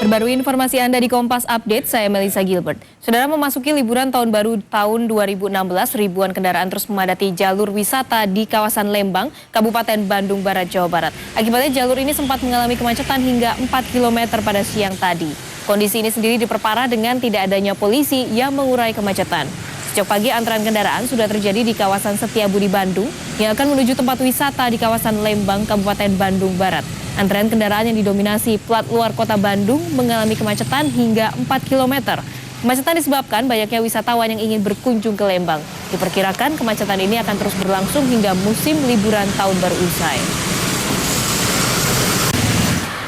Perbarui informasi Anda di Kompas Update, saya Melissa Gilbert. Saudara, memasuki liburan tahun baru tahun 2016, ribuan kendaraan terus memadati jalur wisata di kawasan Lembang, Kabupaten Bandung Barat, Jawa Barat. Akibatnya jalur ini sempat mengalami kemacetan hingga 4 km pada siang tadi. Kondisi ini sendiri diperparah dengan tidak adanya polisi yang mengurai kemacetan. Sejak pagi antrean kendaraan sudah terjadi di kawasan Setiabudi Bandung yang akan menuju tempat wisata di kawasan Lembang, Kabupaten Bandung Barat. Antrean kendaraan yang didominasi plat luar kota Bandung mengalami kemacetan hingga 4 km. Kemacetan disebabkan banyaknya wisatawan yang ingin berkunjung ke Lembang. Diperkirakan kemacetan ini akan terus berlangsung hingga musim liburan tahun baru usai.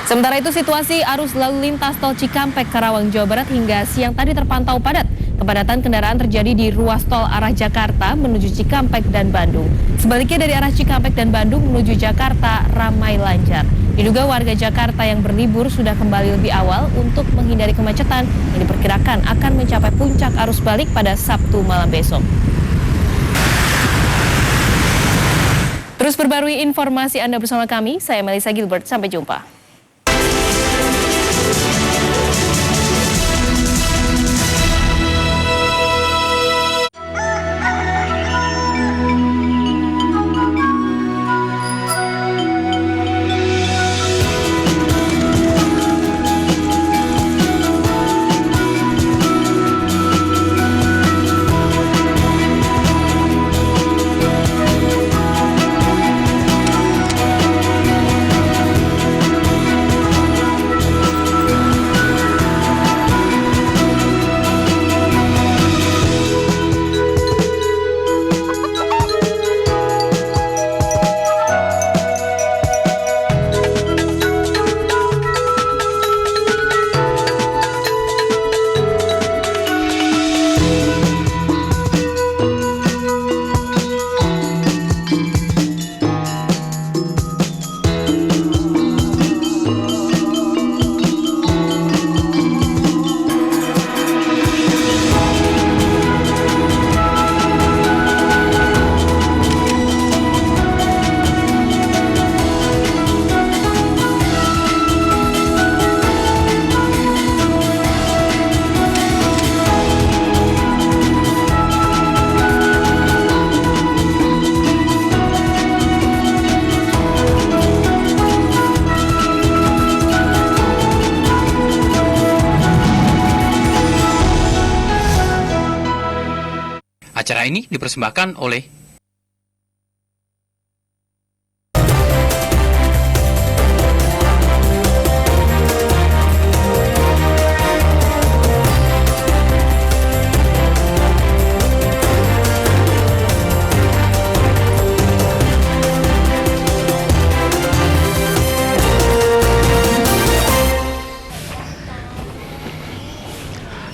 Sementara itu, situasi arus lalu lintas tol Cikampek Karawang, Jawa Barat hingga siang tadi terpantau padat. Kepadatan kendaraan terjadi di ruas tol arah Jakarta menuju Cikampek dan Bandung. Sebaliknya dari arah Cikampek dan Bandung menuju Jakarta ramai lancar. Diduga warga Jakarta yang berlibur sudah kembali lebih awal untuk menghindari kemacetan yang diperkirakan akan mencapai puncak arus balik pada Sabtu malam besok. Terus perbarui informasi Anda bersama kami, saya Melissa Gilbert. Sampai jumpa. Acara ini dipersembahkan oleh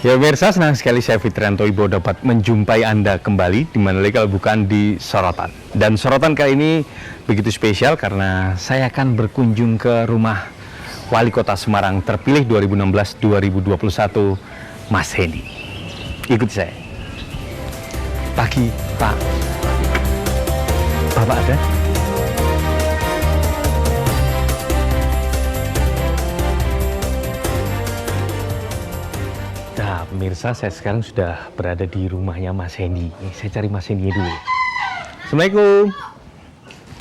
Ya pemirsa, senang sekali saya Fitrianto Ibo dapat menjumpai Anda kembali di mana lagi kalau bukan di Sorotan. Dan Sorotan kali ini begitu spesial karena saya akan berkunjung ke rumah Wali Kota Semarang terpilih 2016-2021, Mas Hendy. Ikuti saya. Pagi, Pak. Bapak ada? Nah, pemirsa, saya sekarang sudah berada di rumahnya Mas Hendy. Saya cari Mas Hendy dulu. Assalamualaikum.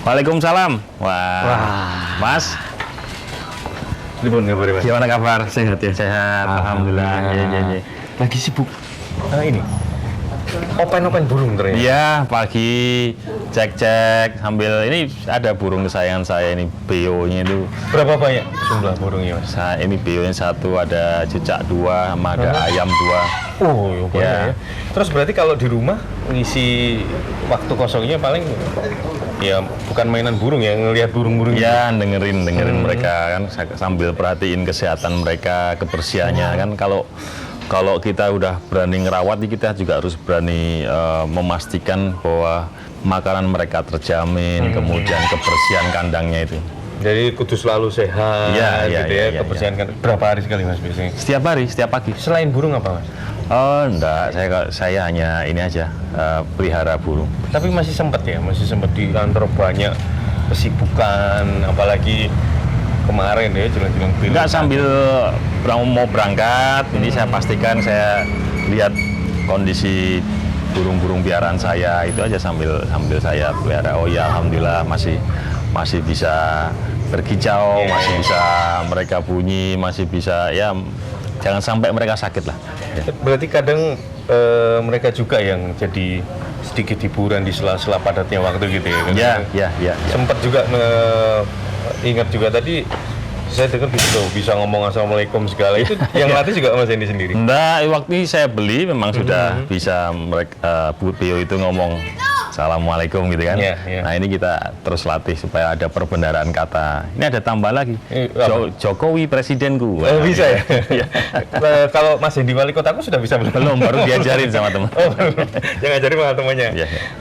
Waalaikumsalam. Wah. Mas. Gimana kabar, Mas? Gimana kabar? Sehat ya? Sehat, alhamdulillah. Ya. Lagi sibuk. Ini. Open burung ternyata. Iya, pagi cek sambil ini ada burung kesayangan saya ini, beo-nya itu. Berapa banyak jumlah burungnya, Mas? Nah, ini beo-nya 1, ada cicak 2, sama ada ayam 2. Oh, ya. Terus berarti kalau di rumah ngisi waktu kosongnya paling ya bukan mainan burung ya, ngelihat burung-burung. Ya, dengerin mereka kan sambil perhatiin kesehatan mereka, kebersihannya kan. Kalau kita udah berani ngerawat, kita juga harus berani memastikan bahwa makanan mereka terjamin, kemudian kebersihan kandangnya itu. Jadi kudu selalu sehat, kebersihan kan. Berapa hari sekali, Mas, biasanya? Setiap hari, setiap pagi. Selain burung apa, Mas? Oh, enggak, saya hanya ini aja, pelihara burung. Tapi masih sempat di kantor banyak kesibukan, apalagi kemarin ya, jelang-jelang pilkada. Enggak, sambil mau berangkat, ini saya pastikan saya lihat kondisi burung-burung piaraan saya, itu aja sambil saya pelihara. Oh ya, alhamdulillah masih bisa berkicau, masih bisa mereka bunyi, masih bisa, ya jangan sampai mereka sakit lah. Ya. Berarti kadang mereka juga yang jadi sedikit hiburan di sela-sela padatnya waktu gitu ya? Ya. Sempat juga ingat juga tadi saya dengar bisa ngomong assalamualaikum segala itu yang latih juga Mas Hendy sendiri. Enggak, waktu saya beli memang sudah bisa mereka Bu Bio itu ngomong assalamualaikum gitu kan. Nah, ini kita terus latih supaya ada perbendaharaan kata. Ini ada tambah lagi. Jokowi presidenku. Bisa ya. Kalau Mas Hendy wali kotaku sudah bisa belum? Baru diajarin sama teman. Yang ngajarin sama temannya.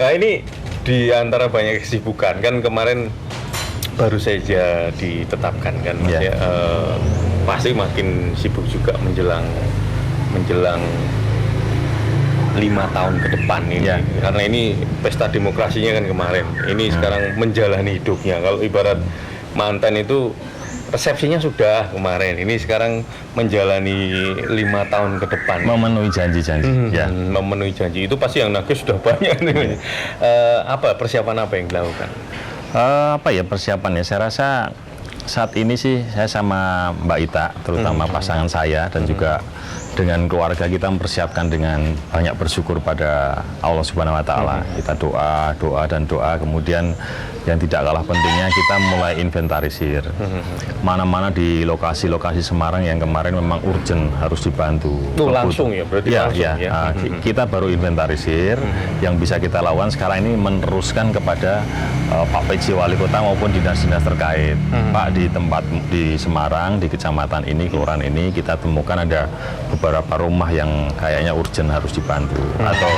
Nah, ini di antara banyak kesibukan kan kemarin baru saja ditetapkan kan Mas ya. Pasti makin sibuk juga menjelang 5 tahun ke depan ini. Karena ini pesta demokrasinya kan kemarin. Ini sekarang menjalani hidupnya. Kalau ibarat mantan itu resepsinya sudah kemarin. Ini sekarang menjalani 5 tahun ke depan. Memenuhi janji-janji. Memenuhi janji itu pasti yang nagih sudah banyak. Apa persiapan apa yang dilakukan? Persiapannya, saya rasa saat ini sih saya sama Mbak Ita, terutama pasangan saya dan juga dengan keluarga kita mempersiapkan dengan banyak bersyukur pada Allah Subhanahu Wa Taala. Kita doa, kemudian yang tidak kalah pentingnya kita mulai inventarisir mana-mana di lokasi-lokasi Semarang yang kemarin memang urgent harus dibantu. Langsung ya, berarti langsung ya. Kita baru inventarisir yang bisa kita lakukan sekarang ini meneruskan kepada Pak PJ Wali Kota maupun dinas-dinas terkait. Pak, di tempat di Semarang, di kecamatan ini, kelurahan ini kita temukan ada beberapa rumah yang kayaknya urgent harus dibantu, atau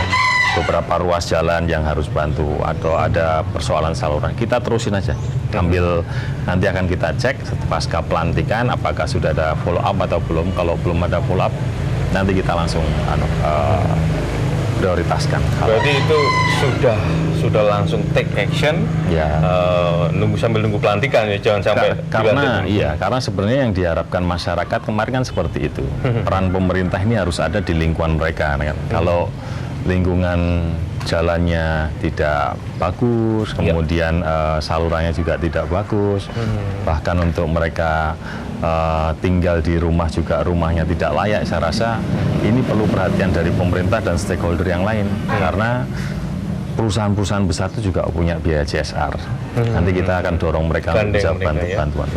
beberapa ruas jalan yang harus bantu, atau ada persoalan saluran. Kita terusin aja, ambil nanti akan kita cek pasca pelantikan apakah sudah ada follow up atau belum. Kalau belum ada follow up, nanti kita langsung prioritaskan. Berarti itu sudah langsung take action, sambil nunggu pelantikan ya, jangan sampai karena sebenarnya yang diharapkan masyarakat kemarin kan seperti itu. Peran pemerintah ini harus ada di lingkungan mereka kan. Kalau lingkungan jalannya tidak bagus, kemudian salurannya juga tidak bagus, bahkan untuk mereka tinggal di rumah juga rumahnya tidak layak. Saya rasa ini perlu perhatian dari pemerintah dan stakeholder yang lain, karena perusahaan-perusahaan besar itu juga punya biaya CSR. Nanti kita akan dorong mereka untuk bisa bantuan.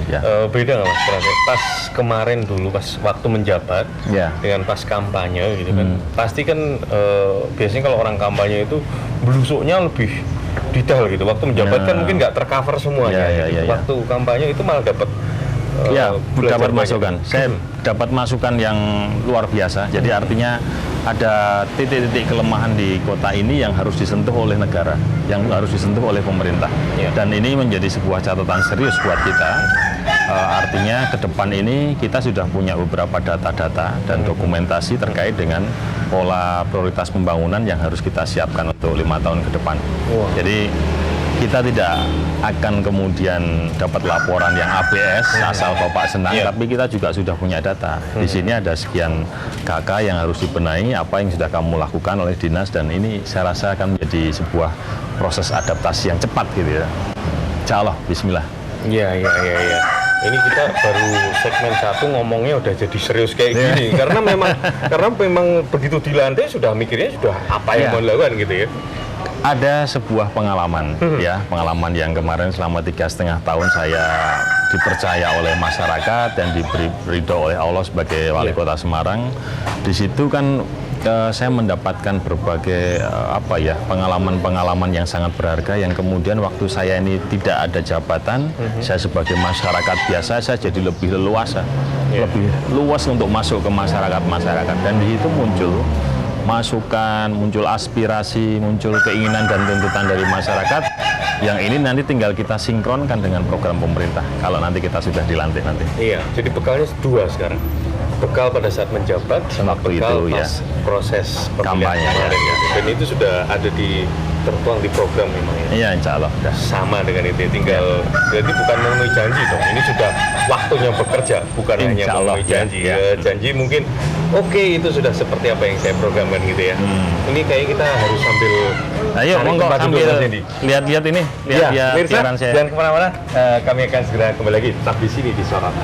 Beda nggak Mas? Pas kemarin dulu, pas waktu menjabat dengan pas kampanye gitu kan, pasti kan biasanya kalau orang kampanye itu belusuknya lebih detail gitu. Waktu menjabat kan mungkin nggak tercover semuanya. Waktu kampanye itu malah dapat dapat masukan. Saya dapat masukan yang luar biasa. Jadi artinya ada titik-titik kelemahan di kota ini yang harus disentuh oleh negara, yang harus disentuh oleh pemerintah. Dan ini menjadi sebuah catatan serius buat kita. Artinya ke depan ini kita sudah punya beberapa data-data dan dokumentasi terkait dengan pola prioritas pembangunan yang harus kita siapkan untuk 5 tahun ke depan. Jadi kita tidak akan kemudian dapat laporan yang ABS asal Bapak senang, tapi kita juga sudah punya data. Di sini ada sekian KK yang harus dibenahi, apa yang sudah kamu lakukan oleh dinas, dan ini saya rasa akan menjadi sebuah proses adaptasi yang cepat gitu ya. Insya Allah, bismillah. Iya. Ini kita baru segmen 1 ngomongnya udah jadi serius kayak gini, karena memang begitu dilantik sudah mikirnya sudah apa yang mau dilakukan gitu ya. Ada sebuah pengalaman pengalaman yang kemarin selama 3,5 tahun saya dipercaya oleh masyarakat dan diberi ridho oleh Allah sebagai wali kota Semarang. Di situ kan saya mendapatkan berbagai pengalaman-pengalaman yang sangat berharga, yang kemudian waktu saya ini tidak ada jabatan, saya sebagai masyarakat biasa, saya jadi lebih leluasa, lebih luas untuk masuk ke masyarakat, dan di situ muncul masukan, muncul aspirasi, muncul keinginan dan tuntutan dari masyarakat, yang ini nanti tinggal kita sinkronkan dengan program pemerintah kalau nanti kita sudah dilantik nanti. Iya, jadi bekalnya 2 sekarang. Bekal pada saat menjabat sama bekal pas proses kampanye. Dan itu sudah ada di tertuang di program memang ya? Iya, insya Allah. Udah. Sama dengan itu, tinggal berarti bukan memenuhi janji dong. Ini sudah waktunya bekerja, bukan hanya Insya Allah, memenuhi janji. ya. Janji mungkin oke, itu sudah seperti apa yang saya programkan gitu ya. Ini kayak kita harus sambil Ayo, cari monggo tempat duduk, sambil Mas Hendy. lihat-lihat ini, lihat Ya, pemirsa, siaran saya. jangan kemana-mana. Kami akan segera kembali lagi tetap di sini di Sorotan.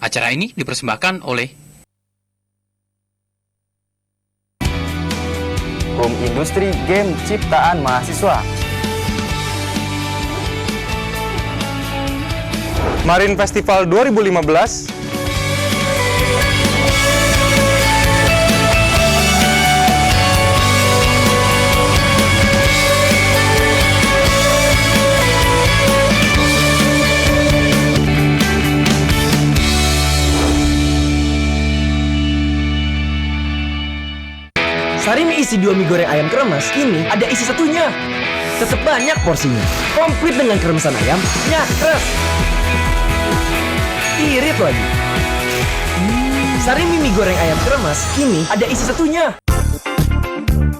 Acara ini dipersembahkan oleh Home Industri Game Ciptaan Mahasiswa. Marin Festival 2015. Sari mie isi 2 mie goreng ayam kremes, ini ada isi satunya. Tetap banyak porsinya. Komplit dengan kremesan ayam, nyakres. Irit lagi. Sari mie goreng ayam kremes, kini ada isi satunya.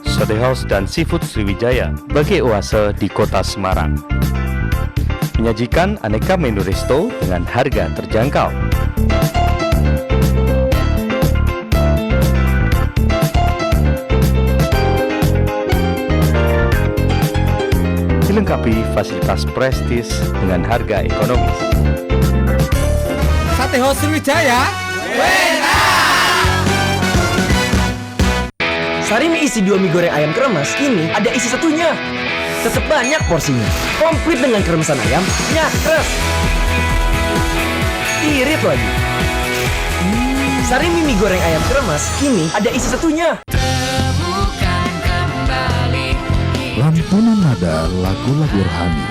Sate House dan Seafood Sriwijaya sebagai oase di kota Semarang. Menyajikan aneka menu resto dengan harga terjangkau. Dilengkapi fasilitas prestis dengan harga ekonomis. Sate House Sriwijaya. Sari mie isi 2 mie goreng ayam kremes, kini ada isi satunya. Tetap banyak porsinya. Komplit dengan kremesan ayam, nyakres. Irit lagi. Sari mie goreng ayam kremes, kini ada isi satunya. Lantunan nada lagu-lagu rohani,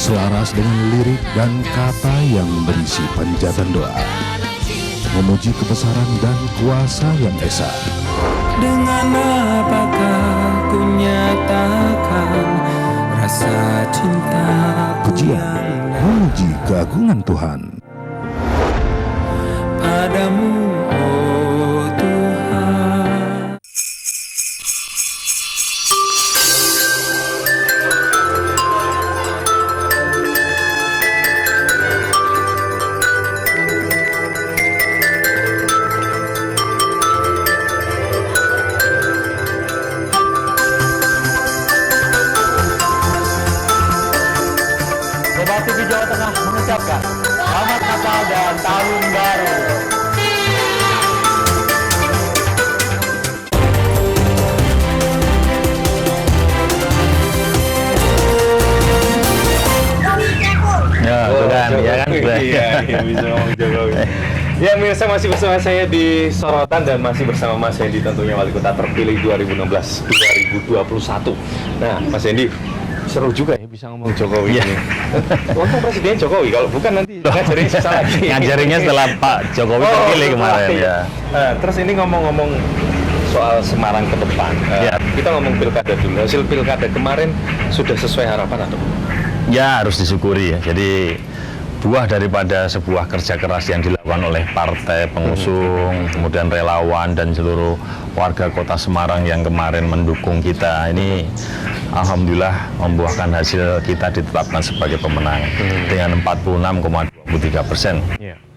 selaras dengan lirik dan kata yang berisi panjatan doa, memuji kebesaran dan kuasa yang esa. Dengan apakah ku nyatakan rasa cinta Pujian memuji keagungan Tuhan. padamu, oh Tuhan. Sobat TV Jawa Tengah mengucapkan Selamat Natal dan Tahun Baru. Ya, itu kan, ya kan. Iya, bisa ngomong Jokowi. Ya, pemirsa masih bersama saya di Sorotan dan masih bersama Mas Hendy tentunya Wali Kota terpilih 2016-2021. Nah, Mas Hendy, seru juga ya bisa ngomong Jokowi ini. Untung Presiden Jokowi, kalau bukan nanti ngajarin susah lagi. Ngajarinnya setelah Pak Jokowi terpilih kemarin ya. Nah, terus ini ngomong-ngomong soal Semarang ke depan. Ya. Kita ngomong pilkada dulu. Hasil pilkada kemarin sudah sesuai harapan atau? Ya, harus disyukuri ya. Jadi buah daripada sebuah kerja keras yang dilakukan oleh partai pengusung, kemudian relawan dan seluruh warga kota Semarang yang kemarin mendukung kita, ini alhamdulillah membuahkan hasil kita ditetapkan sebagai pemenang dengan 46,23%.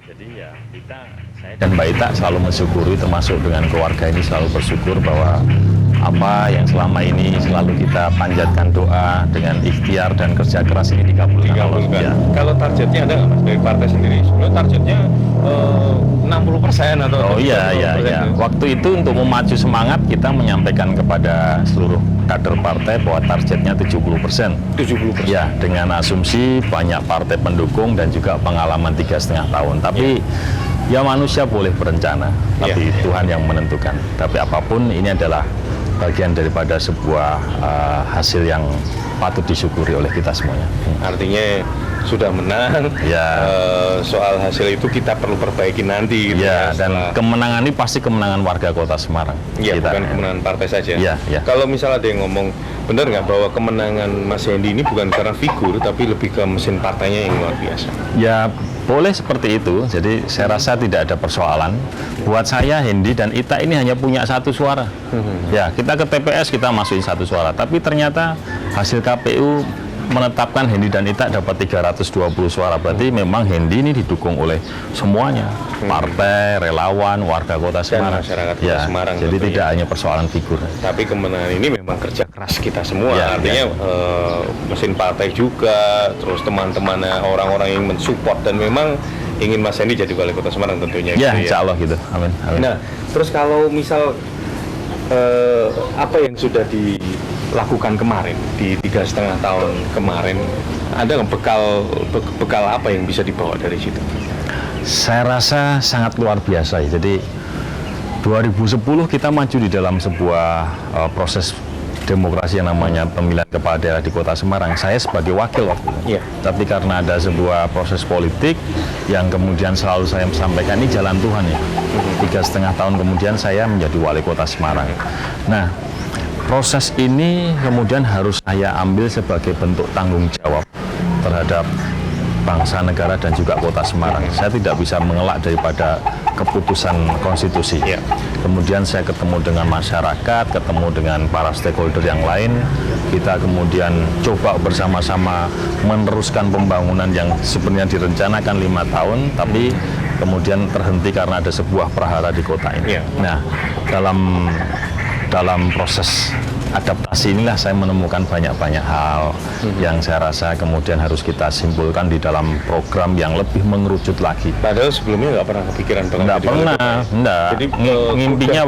Jadi ya kita, saya dan Mbak Ita selalu mensyukuri, termasuk dengan keluarga ini selalu bersyukur bahwa apa yang selama ini selalu kita panjatkan doa dengan ikhtiar dan kerja keras ini dikabulkan. Ya. Kalau targetnya ada nggak Mas dari partai sendiri? Sebenarnya targetnya 60% atau? Oh iya. Waktu itu untuk memacu semangat kita menyampaikan kepada seluruh kader partai bahwa targetnya 70%. 70%. Ya, dengan asumsi banyak partai pendukung dan juga pengalaman 3,5 tahun. Tapi ya manusia boleh berencana, tapi Tuhan yang menentukan. Tapi apapun ini adalah bagian daripada sebuah hasil yang patut disyukuri oleh kita semuanya. Artinya sudah menang. Ya. Soal hasil itu kita perlu perbaiki nanti. Gitu Ya, dan setelah... kemenangan ini pasti kemenangan warga Kota Semarang. Iya, Kita, bukan kemenangan partai saja. Iya, iya. Kalau misalnya ada yang ngomong, benar nggak bahwa kemenangan Mas Hendy ini bukan karena figur, tapi lebih ke mesin partainya yang luar biasa? Ya, boleh seperti itu. Jadi saya rasa tidak ada persoalan. Buat saya, Hendy dan Ita ini hanya punya satu suara. Ya, kita ke TPS kita masukin satu suara. Tapi ternyata hasil KPU menetapkan Hendy dan Ita dapat 320 suara. Berarti memang Hendy ini didukung oleh semuanya. Partai, relawan, warga Kota Semarang. Dan masyarakat Kota Ya, Semarang. jadi tentunya. tidak hanya persoalan figur. Tapi kemenangan ini memang kerja keras kita semua. Ya, Artinya mesin partai juga, terus teman-teman orang-orang yang mensupport dan memang ingin Mas Hendy jadi wali kota Semarang tentunya. Ya, gitu insya Allah gitu. Amin. Amin. Nah, terus kalau misal apa yang sudah dilakukan kemarin di 3,5 tahun kemarin, ada nggak bekal apa yang bisa dibawa dari situ? Saya rasa sangat luar biasa ya. Jadi 2010 kita maju di dalam sebuah proses demokrasi yang namanya pemilihan kepala daerah di Kota Semarang. Saya sebagai wakil waktu itu. Iya. Tapi karena ada sebuah proses politik yang kemudian selalu saya sampaikan ini jalan Tuhan ya. 3,5 tahun kemudian saya menjadi wali Kota Semarang. Nah, proses ini kemudian harus saya ambil sebagai bentuk tanggung jawab terhadap bangsa, negara, dan juga Kota Semarang. Saya tidak bisa mengelak daripada keputusan konstitusi. Ya. Kemudian saya ketemu dengan masyarakat, ketemu dengan para stakeholder yang lain. Kita kemudian coba bersama-sama meneruskan pembangunan yang sebenarnya direncanakan 5 tahun, tapi kemudian terhenti karena ada sebuah prahara di kota ini. Ya. Nah, dalam proses adaptasi inilah saya menemukan banyak-banyak hal yang saya rasa kemudian harus kita simpulkan di dalam program yang lebih mengerucut lagi. Padahal sebelumnya nggak pernah kepikiran bakal Nggak jadi wali pernah, kota. enggak. Jadi Ngimpinya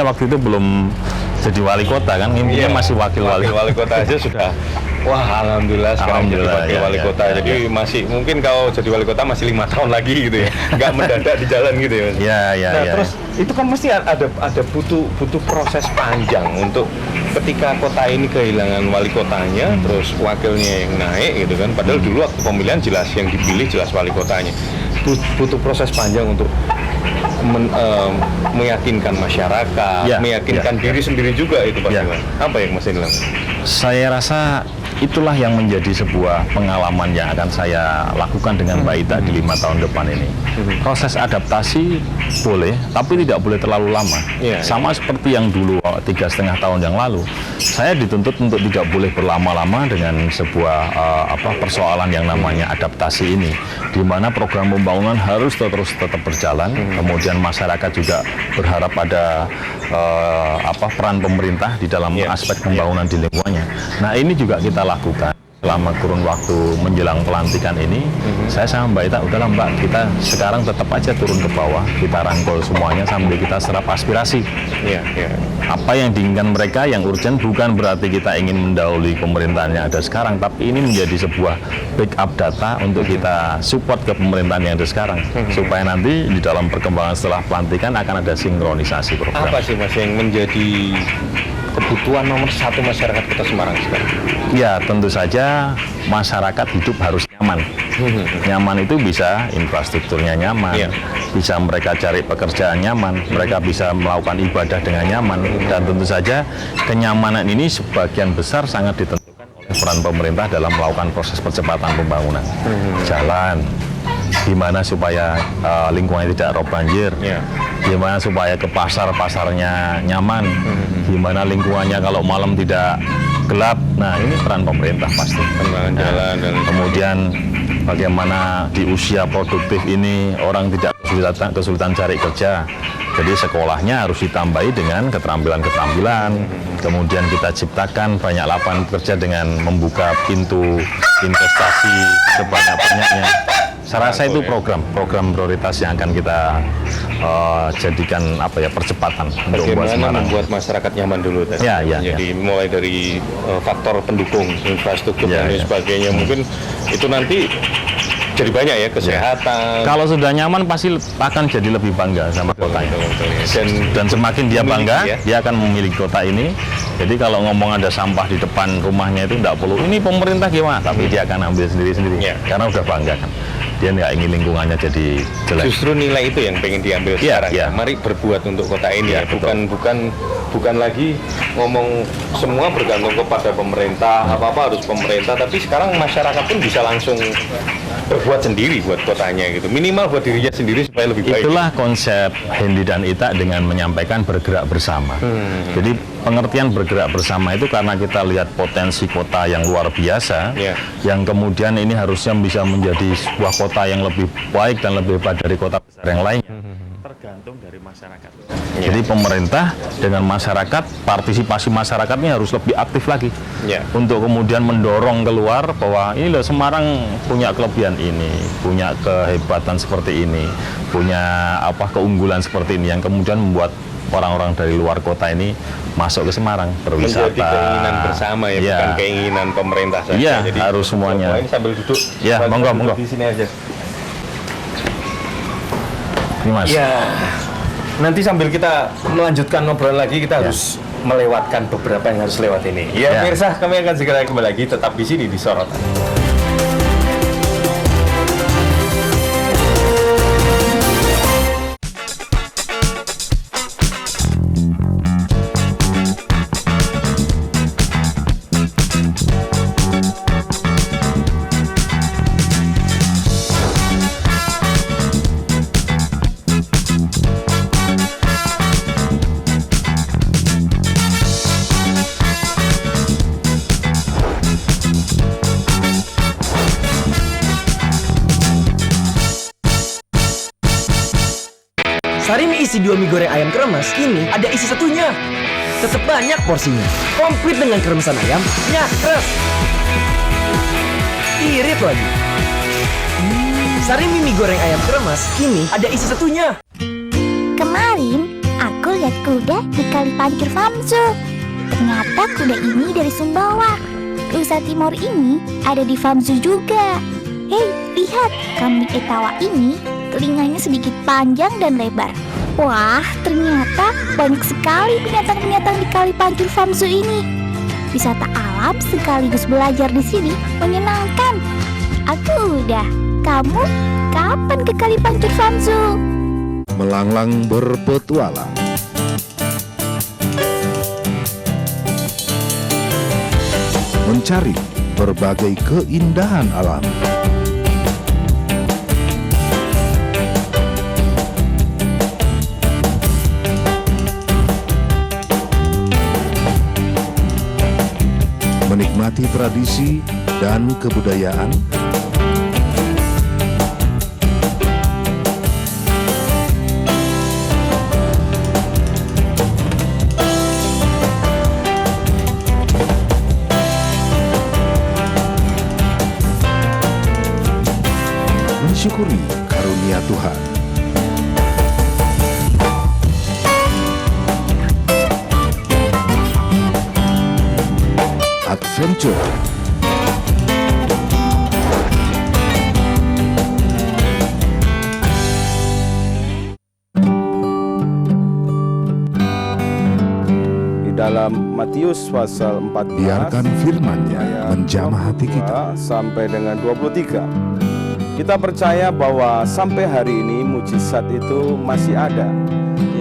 waktu itu belum jadi wali kota kan, ngimpinya masih wakil wali kota aja sudah. Wah, alhamdulillah sekarang jadi Alhamdulillah, wakil ya, wali ya, kota. ya, Jadi ya. masih mungkin kalau jadi wali kota masih 5 tahun lagi gitu ya. Nggak mendadak di jalan gitu ya, Mas. Ya. Nah, terus itu kan mesti ada butuh proses panjang untuk ketika kota ini kehilangan wali kotanya, terus wakilnya yang naik gitu kan. Padahal dulu waktu pemilihan jelas yang dipilih jelas wali kotanya. Butuh proses panjang untuk meyakinkan masyarakat, Ya, meyakinkan diri sendiri juga itu Pak Ya. Iwan. Apa yang Mas Hendy lakukan? Saya rasa itulah yang menjadi sebuah pengalaman yang akan saya lakukan dengan Mbak Ita di 5 tahun depan ini. Proses adaptasi boleh, tapi tidak boleh terlalu lama. Iya, Sama seperti yang dulu 3,5 tahun yang lalu, saya dituntut untuk tidak boleh berlama-lama dengan sebuah persoalan yang namanya adaptasi ini, di mana program pembangunan harus terus tetap berjalan. Kemudian masyarakat juga berharap ada peran pemerintah di dalam aspek pembangunan di lingkungannya. Nah, ini juga kita lakukan selama kurun waktu menjelang pelantikan ini. Saya sama Mbak Ita, udahlah Mbak, kita sekarang tetap aja turun ke bawah, kita rangkul semuanya sambil kita serap aspirasi. Iya. Apa yang diinginkan mereka yang urgent, bukan berarti kita ingin mendahului pemerintahan yang ada sekarang, tapi ini menjadi sebuah backup data untuk kita support ke pemerintahan yang ada sekarang, supaya nanti di dalam perkembangan setelah pelantikan akan ada sinkronisasi program. Apa sih Mas yang menjadi kebutuhan nomor 1 masyarakat Kota Semarang sekarang? Ya, tentu saja masyarakat hidup harus nyaman. Nyaman itu bisa infrastrukturnya nyaman, Iya. bisa mereka cari pekerjaan nyaman, mereka bisa melakukan ibadah dengan nyaman, dan tentu saja kenyamanan ini sebagian besar sangat ditentukan oleh peran pemerintah dalam melakukan proses percepatan pembangunan. Jalan, gimana supaya lingkungannya tidak rob banjir, Iya. gimana supaya ke pasarnya nyaman, gimana lingkungannya kalau malam tidak gelap. Nah, ini peran pemerintah pasti. Perkembangan jalan dan Kemudian bagaimana di usia produktif ini orang tidak kesulitan cari kerja. Jadi sekolahnya harus ditambahi dengan keterampilan-keterampilan. Kemudian kita ciptakan banyak lapangan kerja dengan membuka pintu investasi sebanyak-banyaknya. Saya rasa itu program prioritas yang akan kita jadikan percepatan untuk membuat bagaimana Semarang. membuat masyarakat nyaman dulu tadi. Ya. Jadi mulai dari faktor pendukung infrastruktur dan lain sebagainya. Mungkin itu nanti jadi banyak ya, kesehatan. Kalau sudah nyaman pasti akan jadi lebih bangga sama kota ini. Dan semakin dia bangga, dia akan memiliki kota ini. Jadi kalau ngomong ada sampah di depan rumahnya itu tidak perlu, ini pemerintah gimana, tapi dia akan ambil sendiri-sendiri. Karena udah bangga kan. Dia nggak ingin lingkungannya jadi jelek. Justru nilai itu yang pengen diambil sekarang. Mari berbuat untuk kota ini ya. Bukan lagi ngomong semua bergantung kepada pemerintah, apa-apa harus pemerintah, tapi sekarang masyarakat pun bisa langsung berbuat sendiri buat kotanya gitu. Minimal buat dirinya sendiri supaya lebih baik. Itulah konsep Hendy dan Ita dengan menyampaikan bergerak bersama. Jadi pengertian bergerak bersama itu karena kita lihat potensi kota yang luar biasa, yang kemudian ini harusnya bisa menjadi sebuah kota yang lebih baik dan lebih baik dari kota besar yang lainnya. Tergantung dari masyarakat. Jadi pemerintah dengan masyarakat, partisipasi masyarakatnya harus lebih aktif lagi untuk kemudian mendorong keluar bahwa ini loh Semarang punya kelebihan ini, punya kehebatan seperti ini, punya keunggulan seperti ini yang kemudian membuat orang-orang dari luar kota ini masuk ke Semarang berwisata. Menjadi keinginan bersama ya, bukan keinginan pemerintah saja. Iya, jadi harus semuanya. Ini sambil duduk. Ya, monggo. Di sini aja. Ini Mas. Ya. Nanti sambil kita melanjutkan ngobrol lagi, kita harus melewatkan beberapa yang harus lewat ini. Ya, pemirsa, kami akan segera kembali lagi, tetap di sini di Sorotan. Sari mie isi 2 mie goreng ayam kremes, kini ada isi satunya. Tetap banyak porsinya, komplit dengan kremesan ayam, nyakres. Irit lagi. Sari mie goreng ayam kremes, kini ada isi satunya. Kemarin, aku lihat kuda di Kali Pancur Famsu. Ternyata kuda ini dari Sumbawa. Nusa Timur ini ada di Famsu juga. Hei, lihat, kambing etawa ini telinganya sedikit panjang dan lebar. Wah, ternyata banyak sekali binatang-binatang di Kali Pancur Famsu ini. Wisata alam sekaligus belajar di sini menyenangkan. Aku udah. Kamu kapan ke Kali Pancur Famsu? Melanglang berpetualang. Mencari berbagai keindahan alam. Menikmati tradisi dan kebudayaan, mensyukuri karunia Tuhan. Adventure. Di dalam Matius pasal 14, Biarkan firman-Nya menjamah hati kita. sampai dengan 23. Kita percaya bahwa sampai hari ini mujizat itu masih ada.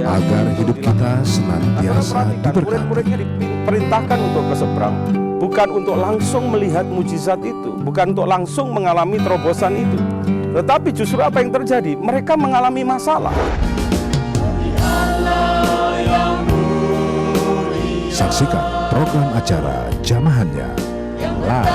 Agar hidup kita senantiasa diberkati. Murid-muridnya diperintahkan untuk ke seberang, bukan untuk langsung melihat mujizat itu, bukan untuk langsung mengalami terobosan itu, tetapi justru apa yang terjadi? Mereka mengalami masalah. Saksikan program acara Jamahannya live.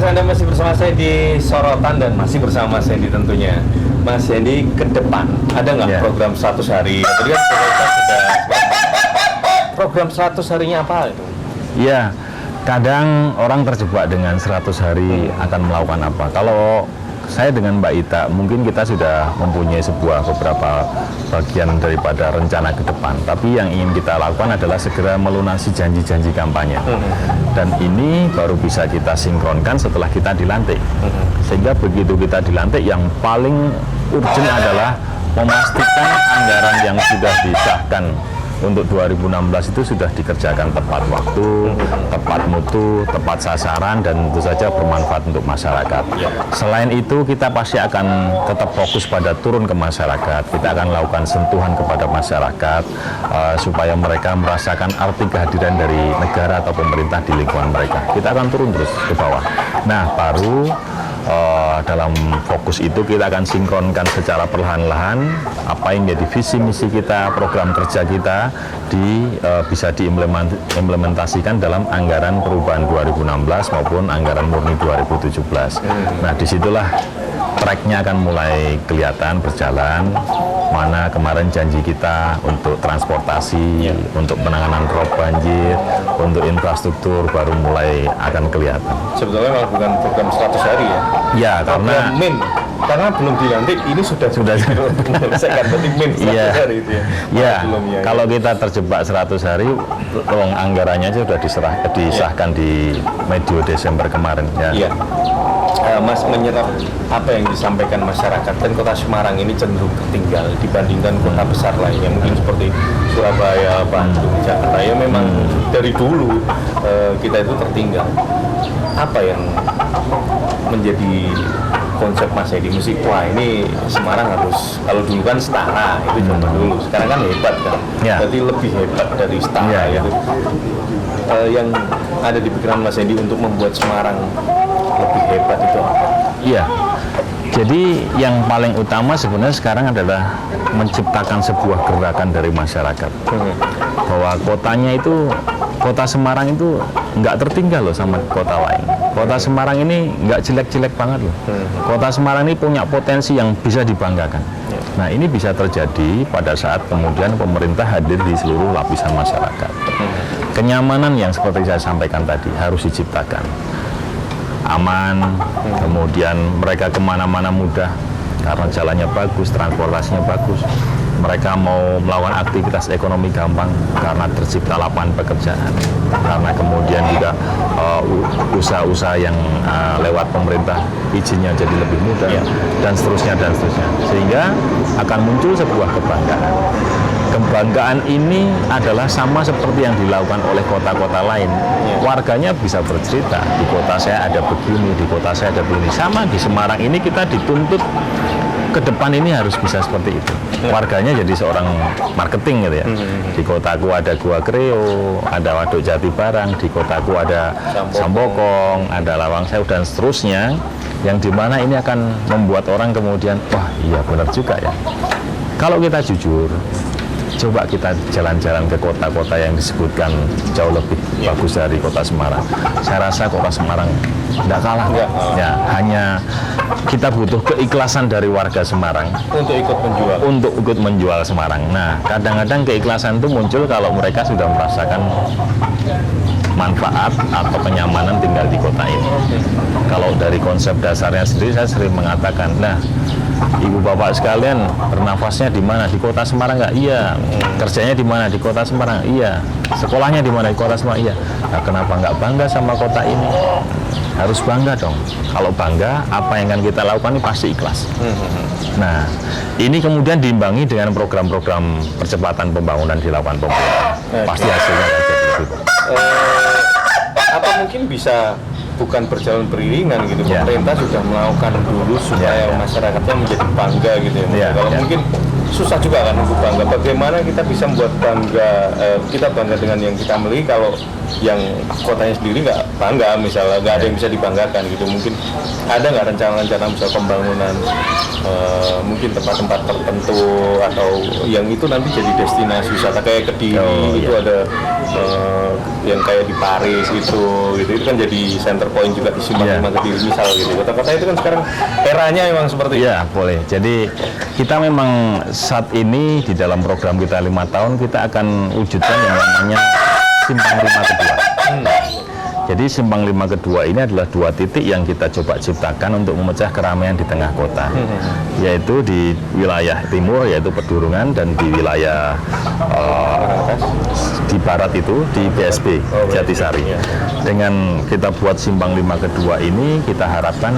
Anda masih bersama bersama saya di Sorotan dan masih bersama Mas Hendy tentunya. Mas Hendy, ke depan ada nggak program 100 hari? Tadi kan sudah program 100 harinya apa itu? Iya, kadang orang terjebak dengan 100 hari akan melakukan apa. Kalau saya dengan Mbak Ita, mungkin kita sudah mempunyai beberapa bagian daripada rencana ke depan. Tapi yang ingin kita lakukan adalah segera melunasi janji-janji kampanye. Dan ini baru bisa kita sinkronkan setelah kita dilantik. Sehingga begitu kita dilantik, yang paling urgent adalah memastikan anggaran yang sudah disahkan untuk 2016 itu sudah dikerjakan tepat waktu, tepat mutu, tepat sasaran, dan tentu saja bermanfaat untuk masyarakat. Selain itu, kita pasti akan tetap fokus pada turun ke masyarakat. Kita akan lakukan sentuhan kepada masyarakat supaya mereka merasakan arti kehadiran dari negara atau pemerintah di lingkungan mereka. Kita akan turun terus ke bawah. Nah, baru dalam fokus itu kita akan sinkronkan secara perlahan-lahan apa yang menjadi visi misi kita, program kerja kita bisa diimplementasikan dalam anggaran perubahan 2016 maupun anggaran murni 2017. Nah, disitulah tracknya akan mulai kelihatan berjalan. Mana kemarin janji kita untuk transportasi, untuk penanganan rob banjir, untuk infrastruktur baru mulai akan kelihatan. Sebetulnya malah bukan program 100 hari ya? Ya, karena belum dilantik, ini sudah menyelesaikan, berarti min 100 hari itu ya? Ya, kalau kita terjebak 100 hari, anggarannya aja sudah disahkan di medio Desember kemarin. Ya. Mas, menyerap apa yang disampaikan masyarakat dan kota Semarang ini cenderung tertinggal dibandingkan kota besar lainnya, mungkin seperti Surabaya, Bandung, Jakarta. Ya memang dari dulu kita itu tertinggal. Apa yang menjadi konsep Mas Hendy musik? Wah, ini Semarang harus, kalau dulu kan setara, itu zaman dulu. Sekarang kan hebat kan? Berarti lebih hebat dari setara itu. Yang ada di pikiran Mas Hendy untuk membuat Semarang lebih hebat itu apa? Iya. Jadi yang paling utama sebenarnya sekarang adalah menciptakan sebuah gerakan dari masyarakat. Bahwa kota Semarang itu nggak tertinggal loh sama kota lain. Kota Semarang ini nggak jelek-jelek banget loh. Kota Semarang ini punya potensi yang bisa dibanggakan. Nah, ini bisa terjadi pada saat kemudian pemerintah hadir di seluruh lapisan masyarakat. Kenyamanan yang seperti saya sampaikan tadi harus diciptakan. Aman, kemudian mereka kemana-mana mudah karena jalannya bagus, transportasinya bagus. Mereka mau melakukan aktivitas ekonomi gampang karena tercipta lapangan pekerjaan, karena kemudian juga usaha-usaha yang lewat pemerintah izinnya jadi lebih mudah, dan seterusnya. Sehingga akan muncul sebuah kebanggaan. Kebanggaan ini adalah sama seperti yang dilakukan oleh kota-kota lain. Warganya bisa bercerita, di kota saya ada begini, di kota saya ada begini. Sama di Semarang ini kita dituntut ke depan ini harus bisa seperti itu. Warganya jadi seorang marketing gitu ya. Di kotaku ada Gua Kreo, ada Waduk Jati Barang, di kotaku ada Sambokong, ada Lawang Sewu, dan seterusnya. Yang dimana ini akan membuat orang kemudian, wah iya benar juga ya. Kalau kita jujur, coba kita jalan-jalan ke kota-kota yang disebutkan jauh lebih bagus dari kota Semarang. Saya rasa kota Semarang tidak kalah. Ya, hanya kita butuh keikhlasan dari warga Semarang untuk ikut menjual Semarang. Nah, kadang-kadang keikhlasan itu muncul kalau mereka sudah merasakan manfaat atau kenyamanan tinggal di kota ini. Kalau dari konsep dasarnya sendiri, saya sering mengatakan, nah, ibu bapak sekalian, bernafasnya di mana? Di kota Semarang nggak? Iya. Kerjanya di mana? Di kota Semarang? Iya. Sekolahnya di mana? Di kota Semarang? Iya. Nah, kenapa nggak bangga sama kota ini? Harus bangga dong. Kalau bangga, apa yang akan kita lakukan ini pasti ikhlas. Nah, ini kemudian diimbangi dengan program-program percepatan pembangunan dilakukan pemerintah. Pasti hasilnya akan jadi lebih baik. Apa mungkin bisa bukan berjalan beriringan gitu, pemerintah sudah melakukan dulu supaya masyarakatnya menjadi bangga gitu ya. Kalau mungkin susah juga kan untuk bangga. Bagaimana kita bisa membuat bangga, kita bangga dengan yang kita miliki kalau yang kotanya sendiri nggak bangga, misalnya nggak ada yang bisa dibanggakan gitu. Mungkin ada nggak rencana-rencana misal pembangunan mungkin tempat-tempat tertentu atau yang itu nanti jadi destinasi wisata kayak Kediri itu ada yang kayak di Paris itu kan jadi center point juga di Simpang 5 Kediri misal gitu. Kota-kota itu kan sekarang eranya memang seperti itu. Iya, boleh. Jadi kita memang saat ini di dalam program kita 5 tahun kita akan wujudkan yang namanya Simpang 5 Kedua. Jadi Simpang 5 Kedua ini adalah 2 titik yang kita coba ciptakan untuk memecah keramaian di tengah kota, yaitu di wilayah timur yaitu Pedurungan dan di wilayah di barat itu di PSB Jatisari. Dengan kita buat Simpang 5 Kedua ini kita harapkan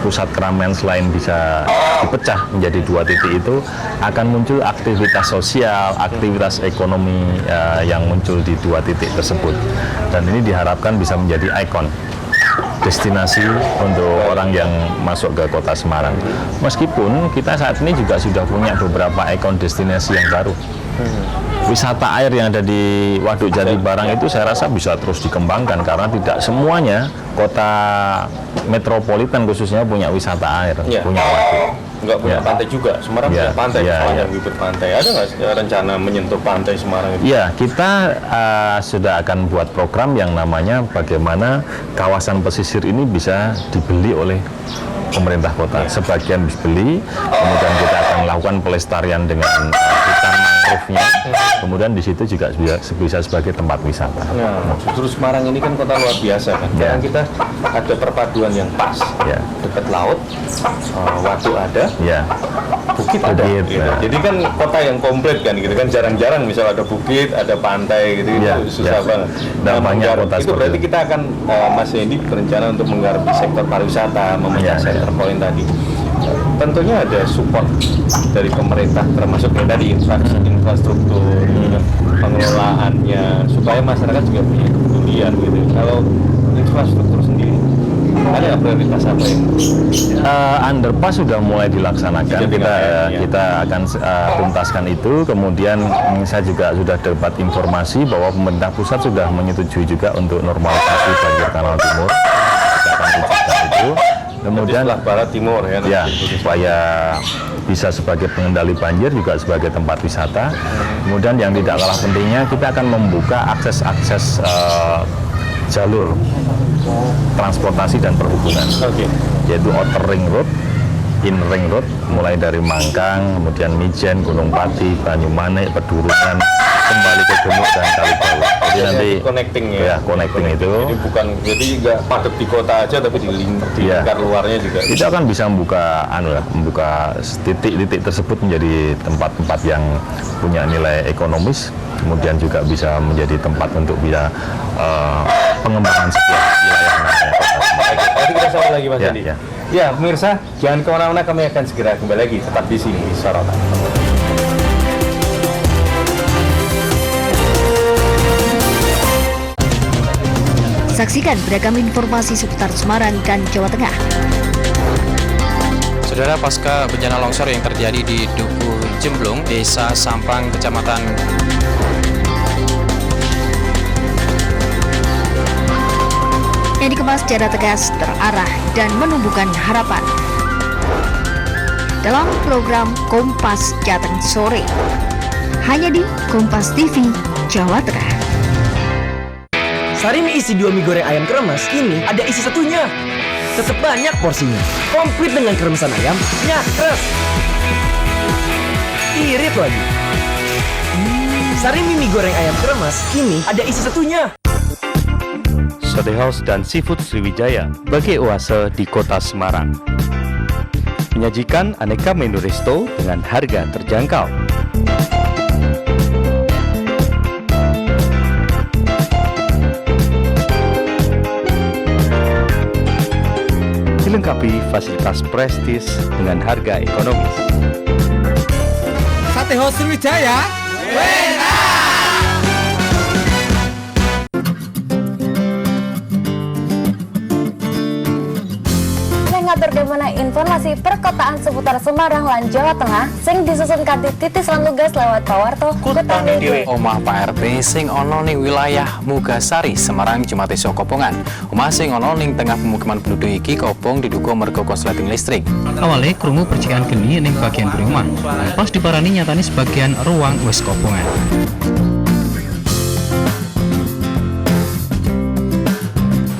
pusat keramaian selain bisa dipecah menjadi 2 titik itu akan muncul aktivitas sosial, aktivitas ekonomi yang muncul di 2 titik tersebut, dan ini diharapkan bisa menjadi ikon destinasi untuk orang yang masuk ke kota Semarang. Meskipun kita saat ini juga sudah punya beberapa ikon destinasi yang baru. Wisata air yang ada di Waduk Jati Barang itu saya rasa bisa terus dikembangkan karena tidak semuanya kota metropolitan khususnya punya wisata air, punya waduk. Nggak punya pantai juga. Semarang punya pantai, sepanjang bibir pantai. Ada nggak rencana menyentuh pantai Semarang itu? Ya, kita sudah akan buat program yang namanya bagaimana kawasan pesisir ini bisa dibeli oleh pemerintah kota. Sebagian dibeli, kemudian kita akan lakukan pelestarian dengan hutan mangrove-nya. Kemudian di situ juga bisa sebagai tempat wisata. Nah, justru Semarang ini kan kota luar biasa kan. Sekarang kita ada perpaduan yang pas. Dekat laut, waduk ada, bukit ada. Gitu. Jadi kan kota yang komplit kan, gitu kan. Jarang-jarang misal ada bukit, ada pantai gitu, itu susah banget. Dampaknya kota itu berarti kita akan Mas Hendy berencana untuk menggarap sektor pariwisata, memecah center point tadi. Tentunya ada support dari pemerintah, termasuk yang tadi infrastruktur, pengelolaannya, supaya masyarakat juga punya kepedulian gitu. Kalau infrastruktur sendiri, ada prioritas apa yang? Underpass sudah mulai dilaksanakan. Kita akan tuntaskan itu. Kemudian saya juga sudah dapat informasi bahwa pemerintah pusat sudah menyetujui juga untuk normalisasi banjir kanal timur. Kita akan wujudkan itu. Kemudian barat timur ya, supaya bisa sebagai pengendali banjir juga sebagai tempat wisata. Kemudian yang tidak kalah pentingnya kita akan membuka akses jalur transportasi dan perhubungan, yaitu Outer Ring Road, In Ring Road, mulai dari Mangkang, kemudian Mijen, Gunung Pati, Banyumanik, Pedurungan, kembali ke Gemuk dan Kalibawa. Jadi nanti connecting connecting itu. Jadi bukan, jadi nggak padat di kota aja, tapi di lingkar luarnya juga. Kita akan bisa membuka titik-titik tersebut menjadi tempat-tempat yang punya nilai ekonomis, kemudian juga bisa menjadi tempat untuk bisa pengembangan setiap wilayah namanya kota Semarang. Nanti kita sama lagi Mas Hendy. Ya, pemirsa, jangan kemana-mana, kami akan segera kembali lagi tetap di sini di Sorotan. Saksikan beragam informasi seputar Semarang dan Jawa Tengah. Saudara, pasca bencana longsor yang terjadi di Dukuh Jemblung, Desa Sampang, Kecamatan yang dikemas secara tegas, terarah, dan menumbuhkan harapan. Dalam program Kompas Jateng Sore, hanya di Kompas TV Jawa Tengah. Sarimi isi 2 mie goreng ayam kremes, kini ada isi satunya. Tetap banyak porsinya, komplit dengan kremesan ayam, nyakres. Irit lagi. Sarimi mie goreng ayam kremes, kini ada isi satunya. Sate House dan Seafood Sriwijaya sebagai oase di kota Semarang. Menyajikan aneka menu resto dengan harga terjangkau. Dilengkapi fasilitas prestis dengan harga ekonomis. Sate House Sriwijaya. Bagaimana informasi perkotaan seputar Semarang lan Jawa Tengah sing disusun kanthi titis lan lugas lewat pawarto kutane dhewe. Omah Pak RT sing ana ning wilayah Mugasari, Semarang Jumate saka Kopongan. Omah sing ana ning tengah pemukiman penduduk iki kobong diduga merga korsleting listrik. Awalnya krungu percikan geni ning bagian rumah. Pas diparani nyatane sebagian ruang wis kobongan.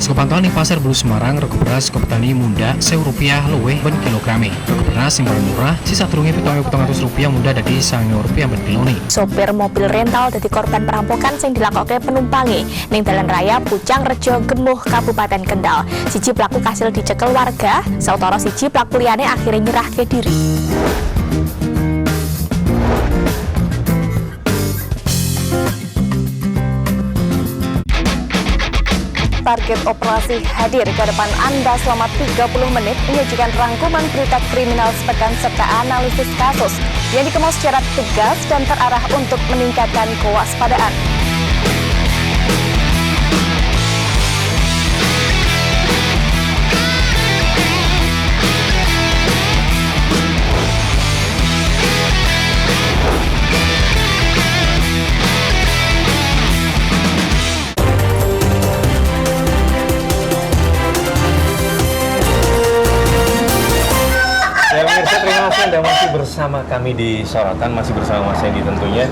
Sekopantauan di pasar Bulu Semarang, rego beras saka petani munda Rp1.000 luwih ben kilograme. Rego beras sing paling murah sisa turunge Rp7.700 munda dadi Rp9.000 ben kilone. Sopir mobil rental dadi korban perampokan sing dilakoke penumpange ning dalan raya Pucang Rejo Gemuh Kabupaten Kendal. Siji pelaku kasil dicekel warga, sautara siji pelaku liyane akhirnya nyerahke diri. Target operasi hadir ke depan Anda selama 30 menit menyajikan rangkuman berita kriminal sepekan serta analisis kasus yang dikemas secara tegas dan terarah untuk meningkatkan kewaspadaan. Pemirsa, terima kasih Anda masih bersama kami di Sorotan, masih bersama Mas Hendy tentunya.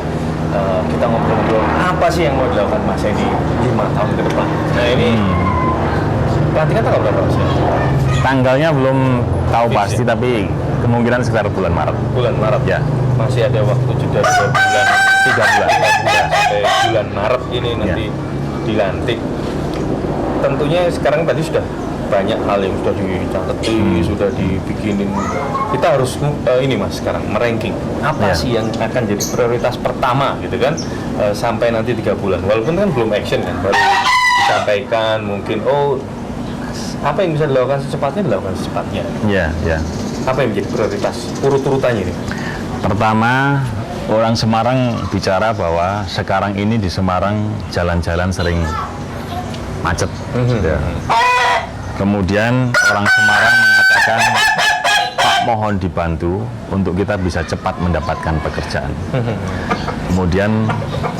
Kita ngobrol-ngobrol apa sih yang mau dilakukan Mas Hendy 5 tahun ke depan. Nah ini pelantikan tanggal berapa Mas? Tanggalnya belum tahu pasti, tapi kemungkinan sekitar bulan Maret. Bulan Maret ya. Masih ada waktu jeda 2 bulan, 3 bulan sampai bulan Maret ini nanti dilantik. Tentunya sekarang tadi sudah banyak hal yang sudah dicatat, sudah dibikinin. Kita harus ini Mas sekarang meranking apa sih yang akan jadi prioritas pertama gitu kan, sampai nanti 3 bulan. Walaupun kan belum action kan, baru disampaikan mungkin apa yang bisa dilakukan secepatnya. Iya. Apa yang menjadi prioritas urut-urutannya ini? Pertama, orang Semarang bicara bahwa sekarang ini di Semarang jalan-jalan sering macet. Ya. Kemudian orang Semarang mengatakan, Pak mohon dibantu untuk kita bisa cepat mendapatkan pekerjaan. Kemudian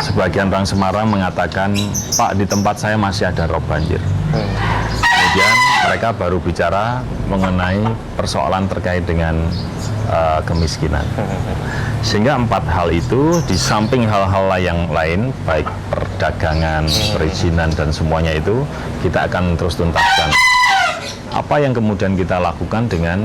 sebagian orang Semarang mengatakan, Pak di tempat saya masih ada rob banjir. Kemudian mereka baru bicara mengenai persoalan terkait dengan kemiskinan. Sehingga 4 hal itu di samping hal-hal yang lain, baik perdagangan, perizinan dan semuanya itu kita akan terus tuntaskan. Apa yang kemudian kita lakukan dengan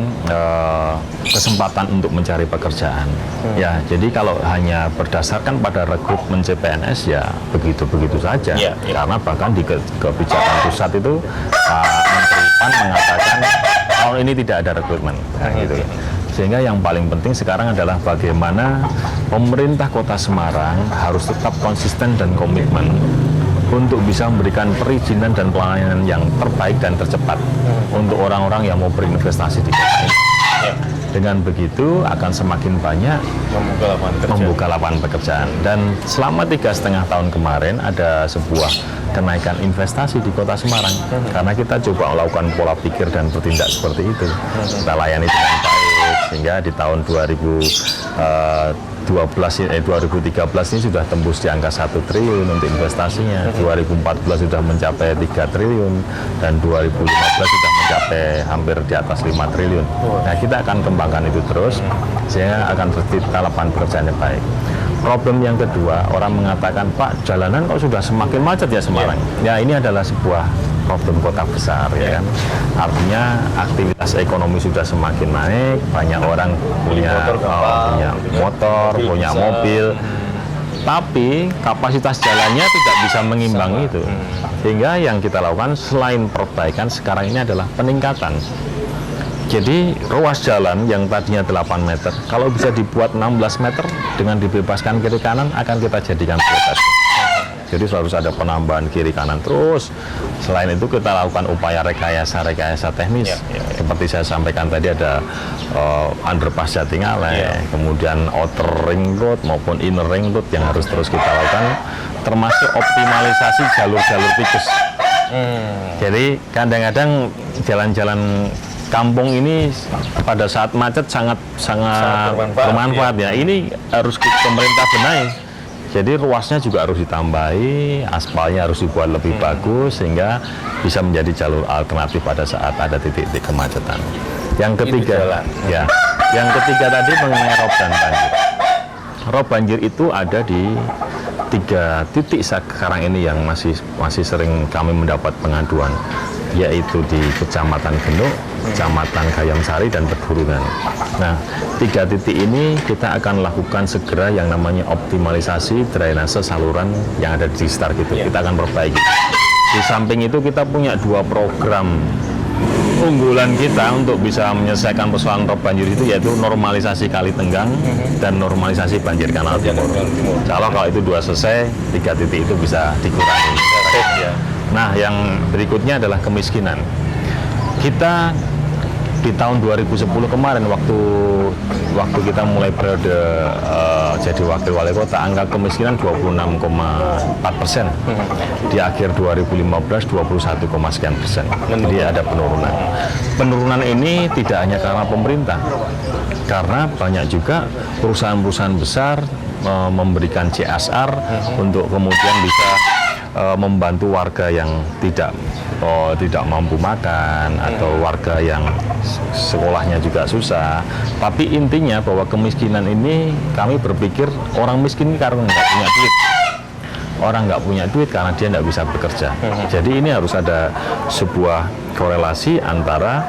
kesempatan untuk mencari pekerjaan. Ya, jadi kalau hanya berdasarkan pada rekrutmen CPNS ya begitu-begitu saja. Karena bahkan di kebijakan pusat itu Pak Menteri PAN mengatakan tahun ini tidak ada rekrutmen. Nah, gitu. Sehingga yang paling penting sekarang adalah bagaimana pemerintah Kota Semarang harus tetap konsisten dan komitmen untuk bisa memberikan perizinan dan pelayanan yang terbaik dan tercepat untuk orang-orang yang mau berinvestasi di kota ini. Dengan begitu akan semakin banyak membuka lapangan pekerjaan. Dan selama 3,5 tahun kemarin ada sebuah kenaikan investasi di Kota Semarang karena kita coba melakukan pola pikir dan bertindak seperti itu. Kita layani dengan baik sehingga di tahun 2013 ini sudah tembus di angka 1 triliun untuk investasinya, 2014 sudah mencapai 3 triliun dan 2015 sudah mencapai hampir di atas 5 triliun. Nah, kita akan kembangkan itu terus sehingga akan tercipta lapangan pekerjaan yang baik. Problem yang kedua, orang mengatakan, Pak, jalanan kok sudah semakin macet ya Semarang. Ya, ini adalah sebuah problem kota besar, ya kan. Artinya aktivitas ekonomi sudah semakin naik, banyak orang punya motor, punya mobil, tapi kapasitas jalannya tidak bisa mengimbangi itu. Sehingga yang kita lakukan selain perbaikan sekarang ini adalah peningkatan. Jadi ruas jalan yang tadinya 8 meter, kalau bisa dibuat 16 meter dengan dibebaskan kiri kanan akan kita jadikan prioritas. Jadi harus ada penambahan kiri kanan terus. Selain itu kita lakukan upaya rekayasa teknis. Seperti saya sampaikan tadi ada underpass Jatingaleh, kemudian outer ring road maupun inner ring road yang harus terus kita lakukan, termasuk optimalisasi jalur-jalur tikus. Jadi kadang-kadang jalan-jalan kampung ini pada saat macet sangat bermanfaat ya. Ini harus pemerintah benahi. Jadi ruasnya juga harus ditambahi, aspalnya harus dibuat lebih bagus sehingga bisa menjadi jalur alternatif pada saat ada titik-titik kemacetan. Yang ketiga, yang ketiga tadi mengenai rob dan banjir. Rob banjir itu ada di 3 titik sekarang ini yang masih sering kami mendapat pengaduan. yaitu di Kecamatan Genuk, Kecamatan Gayamsari, dan Pedurungan. Nah, 3 titik ini kita akan lakukan segera yang namanya optimalisasi drainase saluran yang ada di sekitar gitu. Kita akan perbaiki. Di samping itu kita punya 2 program unggulan kita untuk bisa menyelesaikan persoalan rob banjir itu, yaitu normalisasi Kali Tenggang dan normalisasi banjir Kanal Timur. Kalau itu 2 selesai, 3 titik itu bisa dikurangi. Nah, yang berikutnya adalah kemiskinan. Kita di tahun 2010 kemarin waktu kita mulai periode jadi wakil wali kota, angka kemiskinan 26,4%. Di akhir 2015 21,sekian%. Jadi ada penurunan. Penurunan ini tidak hanya karena pemerintah, karena banyak juga perusahaan-perusahaan besar memberikan CSR untuk kemudian bisa membantu warga yang tidak mampu makan atau warga yang sekolahnya juga susah. Tapi intinya bahwa kemiskinan ini kami berpikir orang miskin karena nggak punya duit. Orang nggak punya duit karena dia nggak bisa bekerja. Jadi ini harus ada sebuah korelasi antara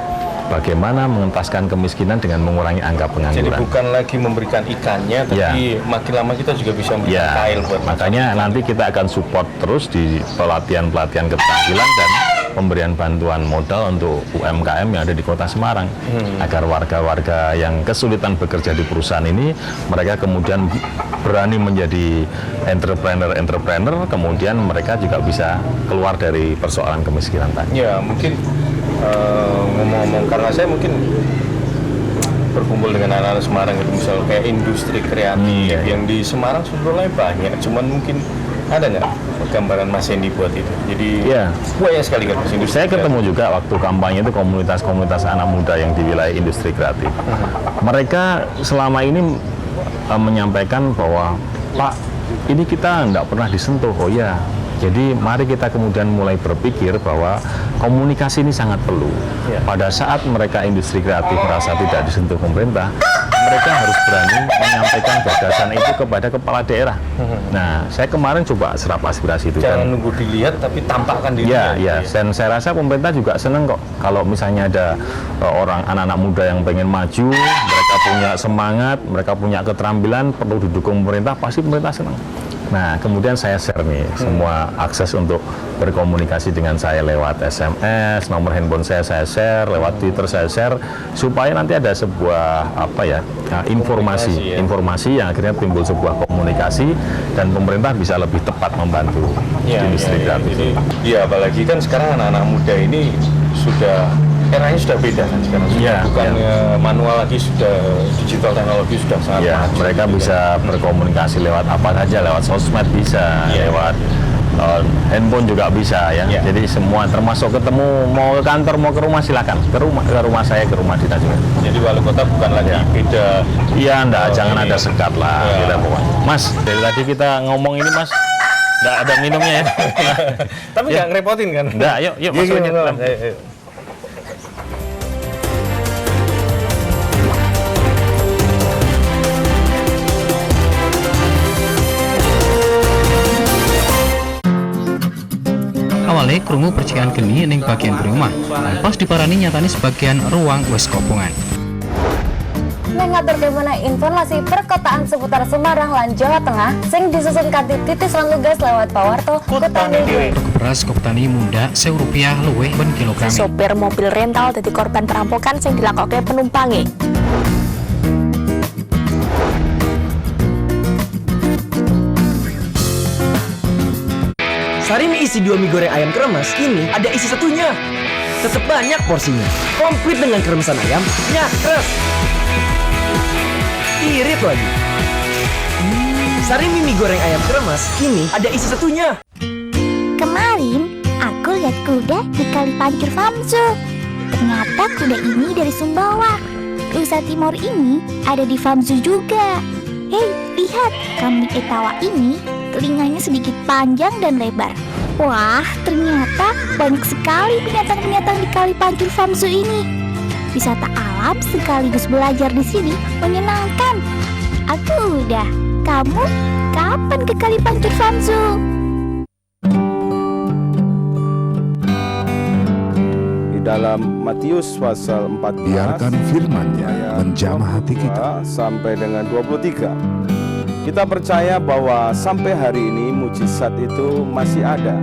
bagaimana mengentaskan kemiskinan dengan mengurangi angka pengangguran. Jadi bukan lagi memberikan ikannya, tapi makin lama kita juga bisa memberikan kail buat makanya nanti kita akan support terus di pelatihan-pelatihan keterampilan dan pemberian bantuan modal untuk UMKM yang ada di Kota Semarang, agar warga-warga yang kesulitan bekerja di perusahaan ini, mereka kemudian berani menjadi entrepreneur, kemudian mereka juga bisa keluar dari persoalan kemiskinan tadi. Ya, mungkin ngomong-ngomong, karena saya mungkin berkumpul dengan anak-anak Semarang itu, misalnya kayak industri kreatif yang di Semarang sebetulnya banyak, cuman mungkin ada nggak gambaran Mas Hendy buat itu? Jadi banyak sekali kan Mas industri. Saya ketemu juga waktu kampanye itu komunitas-komunitas anak muda yang di wilayah industri kreatif. Mereka selama ini menyampaikan bahwa Pak, ini kita nggak pernah disentuh. Oh ya, jadi mari kita kemudian mulai berpikir bahwa komunikasi ini sangat perlu. Pada saat mereka industri kreatif merasa tidak disentuh pemerintah, mereka harus berani menyampaikan gagasan itu kepada kepala daerah. Nah, saya kemarin coba serap aspirasi itu. Jangan nunggu dilihat, tapi tampakkan diri. Ya. Dan saya rasa pemerintah juga senang kok kalau misalnya ada anak-anak muda yang pengen maju, mereka punya semangat, mereka punya keterampilan, perlu didukung pemerintah, pasti pemerintah senang. Nah, kemudian saya share nih semua akses untuk berkomunikasi dengan saya lewat SMS, nomor handphone saya share, lewat Twitter saya share, supaya nanti ada sebuah informasi yang akhirnya timbul sebuah komunikasi dan pemerintah bisa lebih tepat membantu industri kreatif. Iya, apalagi kan sekarang anak-anak muda ini eranya sudah beda kan sekarang, bukan manual lagi, sudah digital teknologi sudah sangat maju. Mereka bisa berkomunikasi lewat apa saja, lewat sosmed bisa, lewat handphone juga bisa ya. Jadi semua, termasuk ketemu, mau ke kantor, mau ke rumah, silakan ke rumah saya, ke rumah Dinas juga. Jadi wali kota bukan lagi beda. Iya, jangan ada sekat lah. Mas, dari tadi kita ngomong ini Mas, nggak ada minumnya ya. Tapi nggak ngerepotin kan? Nggak, yuk masuk aja. Awalnya krungu percikan geni ning bagian rumah, pas diparani nyatani sebagian ruang wis kopongan. Mengatur kemana informasi perkotaan seputar Semarang lan Jawa Tengah sing disusun kanthi titis lan tugas lewat Pawarto Kutani Dewi. Rego beras Koptani munda Rp1.000 luwih ben kilogram. Sopir mobil rental dadi korban perampokan sing dilakoke penumpange. Sarimi isi 2 mie goreng ayam kremes, kini ada isi satunya. Tetap banyak porsinya, komplit dengan kremesan ayam, nyakres. Irit lagi. Sarimi mie goreng ayam kremes, kini ada isi satunya. Kemarin aku lihat kuda di Kali Pancur Famsu. Ternyata kuda ini dari Sumbawa. Nusa Timur ini ada di Famsu juga. Hei, lihat kambing etawa ini telinganya sedikit panjang dan lebar. Wah, ternyata banyak sekali binatang-binatang di Kali Pancur Famsu ini. Wisata alam sekaligus belajar di sini menyenangkan. Aku udah. Kamu kapan ke Kali Pancur Famsu? dalam Matius pasal 14. Biarkan firman-Nya menjamah hati kita. Sampai dengan 23. Kita percaya bahwa sampai hari ini mujizat itu masih ada.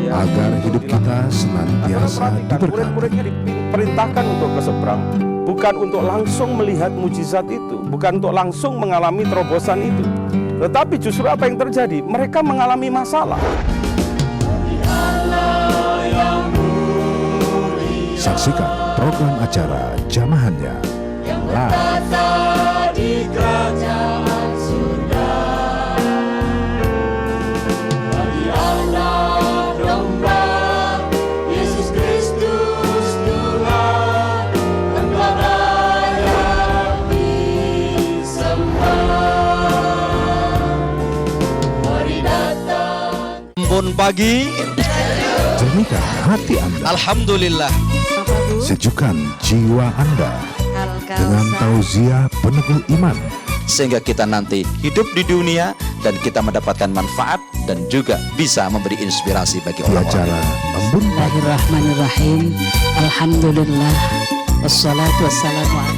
Agar hidup kita senantiasa diberkati. Murid-muridnya diperintahkan untuk ke seberang, bukan untuk langsung melihat mujizat itu, bukan untuk langsung mengalami terobosan itu, tetapi justru apa yang terjadi? Mereka mengalami masalah. Saksikan program acara Jamahannya live. Di kerajaan surga, bagi anak domba Yesus Kristus Tuhan, Engkau layak disembah. Mari datang. Ampun pagi. Jernihkan hati Anda. Alhamdulillah. Sejukkan jiwa Anda dengan tausiah peneguh iman, sehingga kita nanti hidup di dunia dan kita mendapatkan manfaat dan juga bisa memberi inspirasi bagi orang-orang. Acara Embun Pagi. Bismillahirrahmanirrahim. Alhamdulillah. Wassalatu wassalamu ala.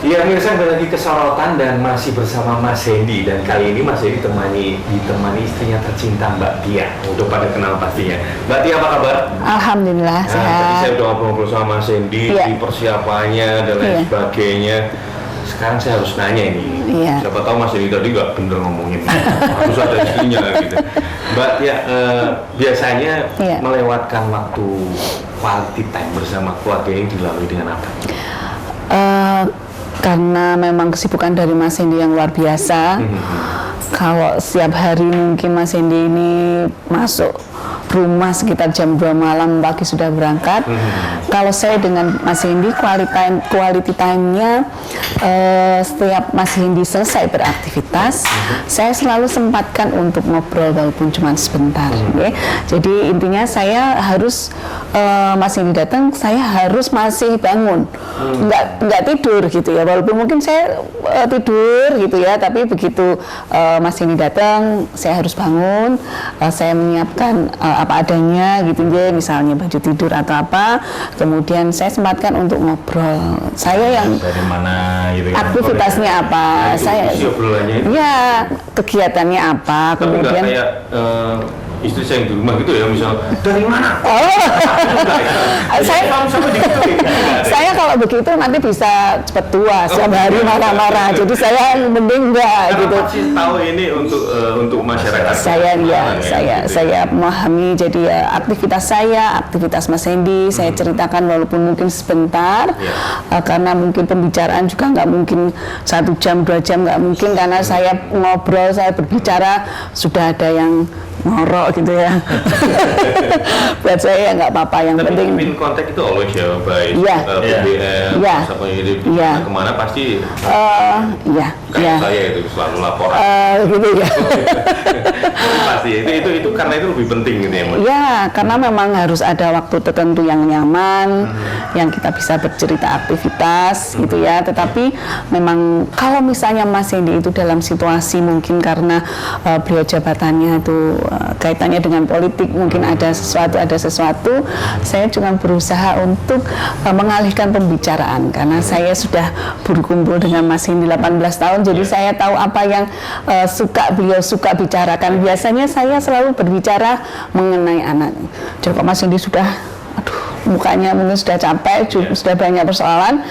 Ya pemirsa, kembali lagi ke Sorotan dan masih bersama Mas Hendy, dan kali ini Mas Hendy ditemani istrinya tercinta Mbak Tia. Udah pada kenal pastinya. Mbak Tia, apa kabar? Alhamdulillah sehat. Tadi saya udah ngobrol sama Mas Hendy di persiapannya dan lain sebagainya. Sekarang saya harus nanya ini. Siapa tahu Mas Hendy tadi nggak bener ngomongin harus ada istrinya gitu. Mbak Tia, biasanya melewatkan waktu quality time bersama keluarga ini dilalui dengan apa? Karena memang kesibukan dari Mas Hendy yang luar biasa. Kalau setiap hari mungkin Mas Hendy ini masuk rumah sekitar jam 2 malam, pagi sudah berangkat. Kalau saya dengan Mas Hendy quality time-nya setiap Mas Hendy selesai beraktivitas, saya selalu sempatkan untuk ngobrol walaupun cuma sebentar. Jadi intinya saya harus Mas Hendy datang, saya harus masih bangun, nggak tidur gitu ya. Walaupun mungkin saya tidur gitu ya, tapi begitu Mas Hendy datang, saya harus bangun, saya menyiapkan apa adanya gitu ya, misalnya baju tidur atau apa, kemudian saya sempatkan untuk ngobrol. Saya yang dari mana gitu, aktivitasnya apa, saya ya kegiatannya apa, tapi kemudian kayak istri saya yang di rumah gitu ya, misal dari mana? Saya kalau begitu nanti bisa cepat tua, setiap hari marah-marah. Jadi saya mending enggak gitu. Masih tahu ini untuk masyarakat. Saya memahami. Jadi ya aktivitas saya, aktivitas Mas Hendy, saya ceritakan walaupun mungkin sebentar, karena mungkin pembicaraan juga nggak mungkin 1 jam 2 jam, nggak mungkin, karena saya ngobrol, saya berbicara sudah ada yang ngorok gitu ya. Buat saya ya nggak apa-apa, yang penting pin kontak itu always ya, baik BBM, apa ini kemana pasti kayak saya itu selalu laporan gitu ya. Pasti itu karena itu lebih penting gitu ya Mas. Ya, karena memang harus ada waktu tertentu yang nyaman, yang kita bisa bercerita aktivitas gitu ya. Tetapi memang kalau misalnya Mas Hendy itu dalam situasi mungkin karena beliau jabatannya itu kaitannya dengan politik, mungkin ada sesuatu, saya juga berusaha untuk mengalihkan pembicaraan, karena saya sudah berkumpul dengan Mas Hendy 18 tahun, jadi saya tahu apa yang beliau suka bicarakan. Biasanya saya selalu berbicara mengenai anak. Jadi kalau Mas Hendy sudah mukanya mungkin sudah capek, sudah banyak persoalan,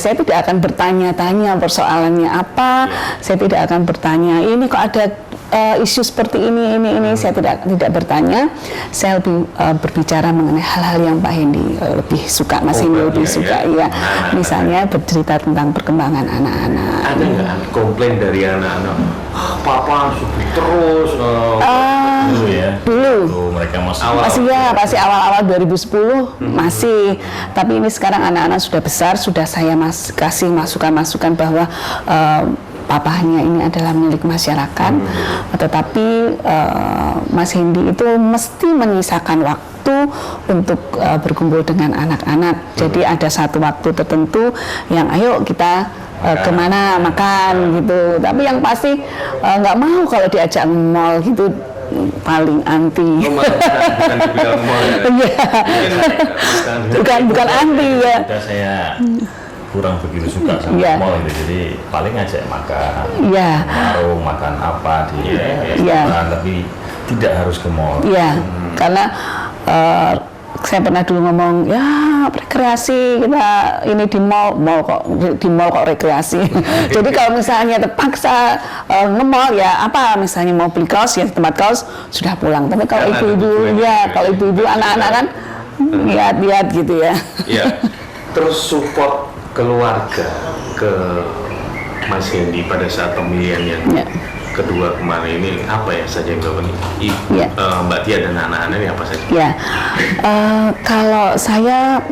saya tidak akan bertanya-tanya persoalannya apa, saya tidak akan bertanya ini kok ada isu seperti ini, saya tidak bertanya. Saya lebih berbicara mengenai hal-hal yang Pak Hendy lebih suka, Mas Hendy lebih suka, misalnya bercerita tentang perkembangan anak-anak. Ada nggak komplain dari anak-anak? Papa terus dulu mereka masih awal-awal 2010 masih, tapi ini sekarang anak-anak sudah besar, sudah saya kasih masukan-masukan bahwa papahnya ini adalah milik masyarakat, tetapi Mas Hendy itu mesti menyisakan waktu waktu untuk berkumpul dengan anak-anak. Jadi ada satu waktu tertentu yang ayo kita kemana makan gitu. Tapi yang pasti nggak mau kalau diajak mall gitu, paling anti. Bukan anti ya. Saya kurang begitu suka sama mall itu, jadi paling ngajak makan, warung, makan apa di restoran, tapi tidak harus ke mall. Iya, karena saya pernah dulu ngomong ya rekreasi kita ini di mall kok rekreasi. Jadi kalau misalnya terpaksa nge-mall ya apa misalnya mau beli kaos ya tempat kaos sudah pulang. Tapi kalau ibu-ibu kalau ibu-ibu anak-anak kan lihat gitu ya. Iya. Terus support keluarga ke Mas Hendy pada saat pemilihan yang kedua kemarin ini apa ya saja yang dilakukan Mbak Tia dan anak-anak ini apa saja? Ya, kalau saya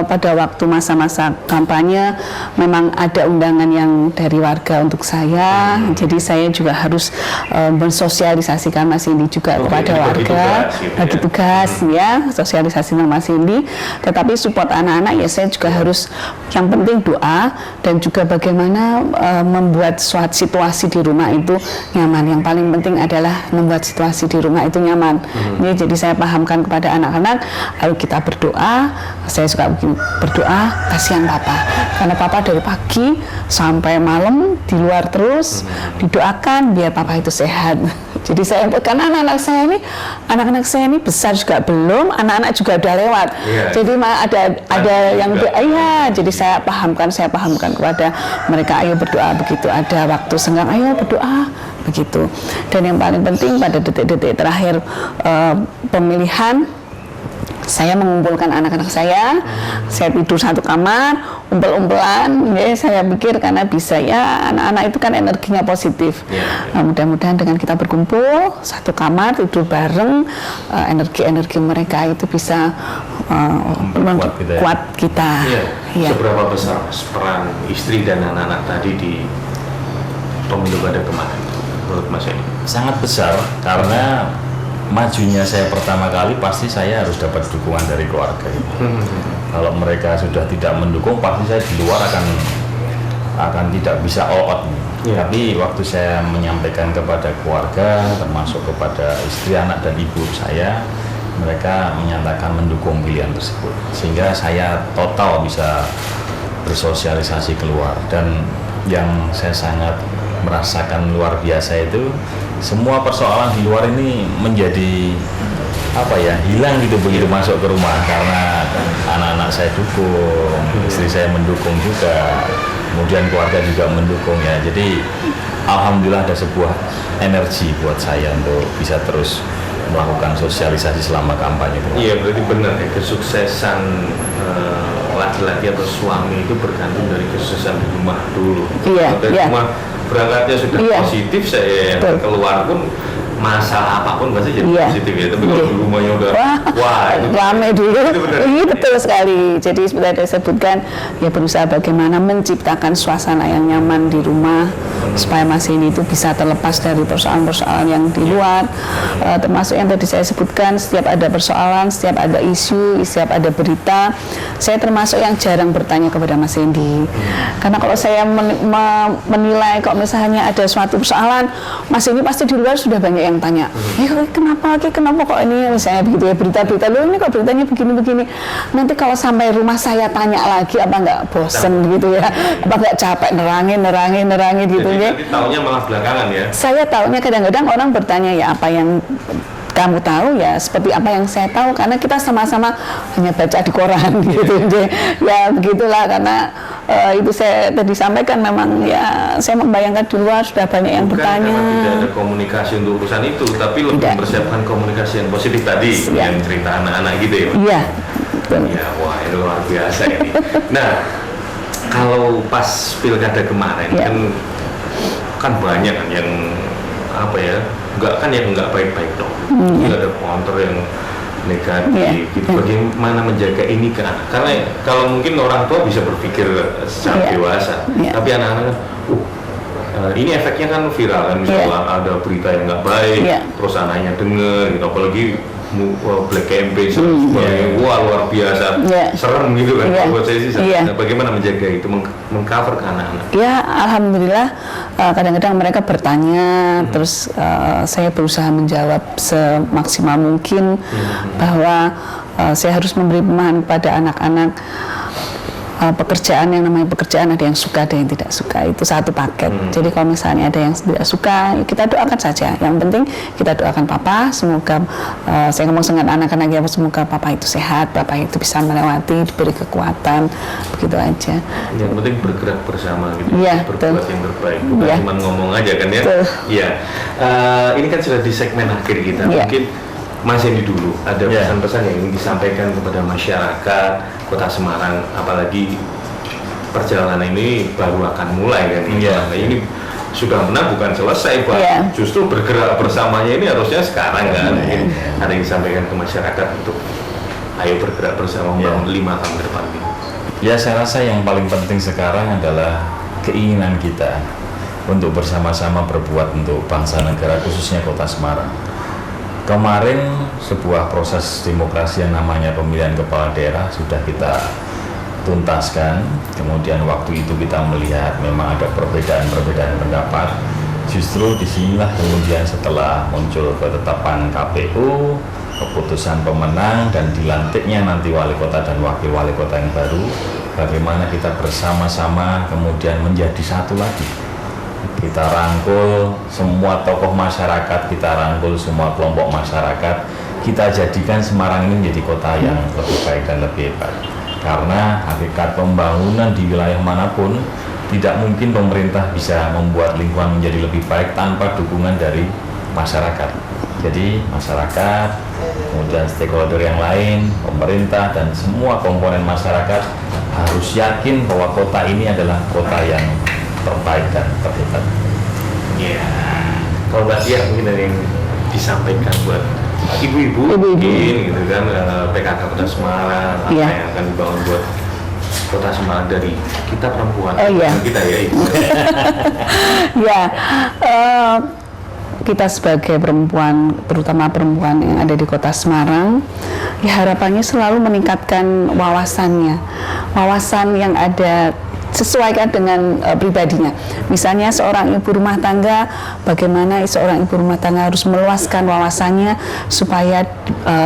pada waktu masa-masa kampanye memang ada undangan yang dari warga untuk saya, jadi saya juga harus mensosialisasikan Mas Hendy juga kepada warga, bagi tugas ya, sosialisasi dengan Mas Hendy. Tetapi support anak-anak ya saya juga harus, yang penting doa dan juga bagaimana membuat suatu situasi di rumah itu nyaman. Yang paling penting adalah membuat situasi di rumah itu nyaman. Ini jadi saya pahamkan kepada anak-anak, ayo kita berdoa. Saya suka berdoa, kasihan papa, karena papa dari pagi sampai malam di luar terus, didoakan biar papa itu sehat. Jadi saya karena anak-anak saya ini besar juga belum, anak-anak juga udah lewat. Jadi ada yang jadi saya pahamkan kepada mereka, ayo berdoa, begitu ada waktu senggang ayo berdoa begitu. Dan yang paling penting pada detik-detik terakhir pemilihan, saya mengumpulkan anak-anak saya tidur satu kamar, umpel-umpelan, ya saya pikir karena bisa ya anak-anak itu kan energinya positif. Nah, mudah-mudahan dengan kita berkumpul satu kamar tidur bareng, energi-energi mereka itu bisa kuat kita. Seberapa besar peran istri dan anak-anak tadi di pemilu pada kemarin menurut Mas Hendy? Sangat besar, karena majunya saya pertama kali pasti saya harus dapat dukungan dari keluarga ini. Kalau mereka sudah tidak mendukung, pasti saya di luar akan tidak bisa all out. Tapi waktu saya menyampaikan kepada keluarga, termasuk kepada istri, anak dan ibu saya, mereka menyatakan mendukung pilihan tersebut, sehingga saya total bisa bersosialisasi keluar. Dan yang saya sangat merasakan luar biasa itu, semua persoalan di luar ini menjadi hilang gitu begitu masuk ke rumah, karena anak-anak saya dukung, istri saya mendukung juga, kemudian keluarga juga mendukung ya. Jadi alhamdulillah ada sebuah energi buat saya untuk bisa terus melakukan sosialisasi selama kampanye. Iya, berarti benar ya, kesuksesan laki-laki atau suami itu bergantung dari kesuksesan di rumah dulu. Dari rumah berangkatnya sudah positif, saya yang keluar pun masalah apapun pasti jadi positif ya. Tapi kalau di rumahnya udah rame dulu, ini betul sekali. Jadi seperti yang saya sebutkan, ya berusaha bagaimana menciptakan suasana yang nyaman di rumah supaya Mas Hendy itu bisa terlepas dari persoalan-persoalan yang di luar, termasuk yang tadi saya sebutkan, setiap ada persoalan, setiap ada isu, setiap ada berita, saya termasuk yang jarang bertanya kepada Mas Hendy. Karena kalau saya menilai kok misalnya ada suatu persoalan, Mas Hendy pasti di luar sudah banyak yang tanya, kenapa kok ini misalnya begitu ya, berita-berita ini kok beritanya begini-begini. Nanti kalau sampai rumah saya tanya lagi, apa nggak bosen gitu ya, apa nggak capek nerangin gitu. Jadi nanti taunya malah belakangan ya. Saya taunya kadang-kadang orang bertanya ya apa yang kamu tahu, ya seperti apa yang saya tahu, karena kita sama-sama hanya baca di koran gitu. Ya begitulah, karena itu saya tadi sampaikan, memang ya saya membayangkan di luar sudah banyak yang bertanya. Karena tidak ada komunikasi untuk urusan itu, tapi lebih mempersiapkan komunikasi yang positif tadi, yang cerita anak-anak gitu ya. Iya. Ya, wah itu luar biasa ini. Nah, kalau pas pilkada kemarin kan banyak kan yang nggak baik-baik dong. Ada counter yang negatif. Gitu. Bagaimana menjaga ini ke anak? Karena kalau mungkin orang tua bisa berpikir secara dewasa, tapi anak-anak kan, ini efeknya kan viral kan, misalnya ada berita yang nggak baik, terus anaknya denger, gitu. Apalagi black campaign sebagainya, wah luar biasa, serem gitu kan. Buat saya sih, bagaimana menjaga itu, mengcover ke anak-anak? Ya, alhamdulillah kadang-kadang mereka bertanya, terus saya berusaha menjawab semaksimal mungkin bahwa saya harus memberi pemahaman kepada anak-anak. Pekerjaan yang namanya pekerjaan, ada yang suka, ada yang tidak suka, itu satu paket. Jadi kalau misalnya ada yang tidak suka, kita doakan saja. Yang penting kita doakan papa, semoga saya ngomong dengan anak-anak ya, semoga papa itu sehat, papa itu bisa melewati, diberi kekuatan, begitu aja. Yang penting bergerak bersama gitu, berbuat yang terbaik, bukan cuma ngomong aja kan ya. Iya. Ini kan sudah di segmen akhir kita, mungkin Mas Hendy dulu ada pesan-pesan yang ingin disampaikan kepada masyarakat Kota Semarang, apalagi perjalanan ini baru akan mulai kan. Ini sudah menang bukan selesai, Pak. Justru bergerak bersamanya ini harusnya sekarang kan. Mungkin ada yang disampaikan ke masyarakat untuk ayo bergerak bersama membangun 5 tahun ke depan ini. Ya, saya rasa yang paling penting sekarang adalah keinginan kita untuk bersama-sama berbuat untuk bangsa negara, khususnya Kota Semarang. Kemarin sebuah proses demokrasi yang namanya pemilihan kepala daerah sudah kita tuntaskan. Kemudian waktu itu kita melihat memang ada perbedaan-perbedaan pendapat. Justru disinilah kemudian setelah muncul ketetapan KPU, keputusan pemenang dan dilantiknya nanti wali kota dan wakil wali kota yang baru, bagaimana kita bersama-sama kemudian menjadi satu lagi. Kita rangkul semua tokoh masyarakat, kita rangkul semua kelompok masyarakat, kita jadikan Semarang ini menjadi kota yang lebih baik dan lebih hebat. Karena hakikat pembangunan di wilayah manapun, tidak mungkin pemerintah bisa membuat lingkungan menjadi lebih baik tanpa dukungan dari masyarakat. Jadi masyarakat, kemudian stakeholder yang lain, pemerintah dan semua komponen masyarakat harus yakin bahwa kota ini adalah kota yang terbaik dan terhebat. Iya. Kalau Mbak Tia mungkin ada yang disampaikan buat ibu-ibu mungkin gitu kan, PKK Kota Semarang, apa yang akan dibangun buat Kota Semarang dari kita perempuan, kita ya Ibu. Kita sebagai perempuan, terutama perempuan yang ada di Kota Semarang, ya harapannya selalu meningkatkan wawasan yang ada, sesuaikan dengan pribadinya. Misalnya seorang ibu rumah tangga, bagaimana seorang ibu rumah tangga harus meluaskan wawasannya supaya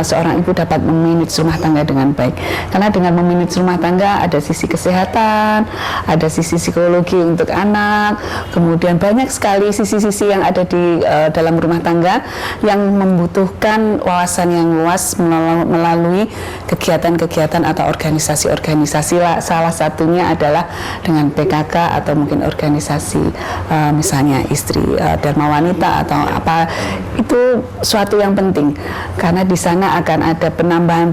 seorang ibu dapat memanage rumah tangga dengan baik. Karena dengan memanage rumah tangga ada sisi kesehatan, ada sisi psikologi untuk anak, kemudian banyak sekali sisi-sisi yang ada di dalam rumah tangga yang membutuhkan wawasan yang luas melalui kegiatan-kegiatan atau organisasi-organisasi. Salah satunya adalah dengan PKK atau mungkin organisasi misalnya istri Dharma Wanita atau apa, itu suatu yang penting karena di sana akan ada penambahan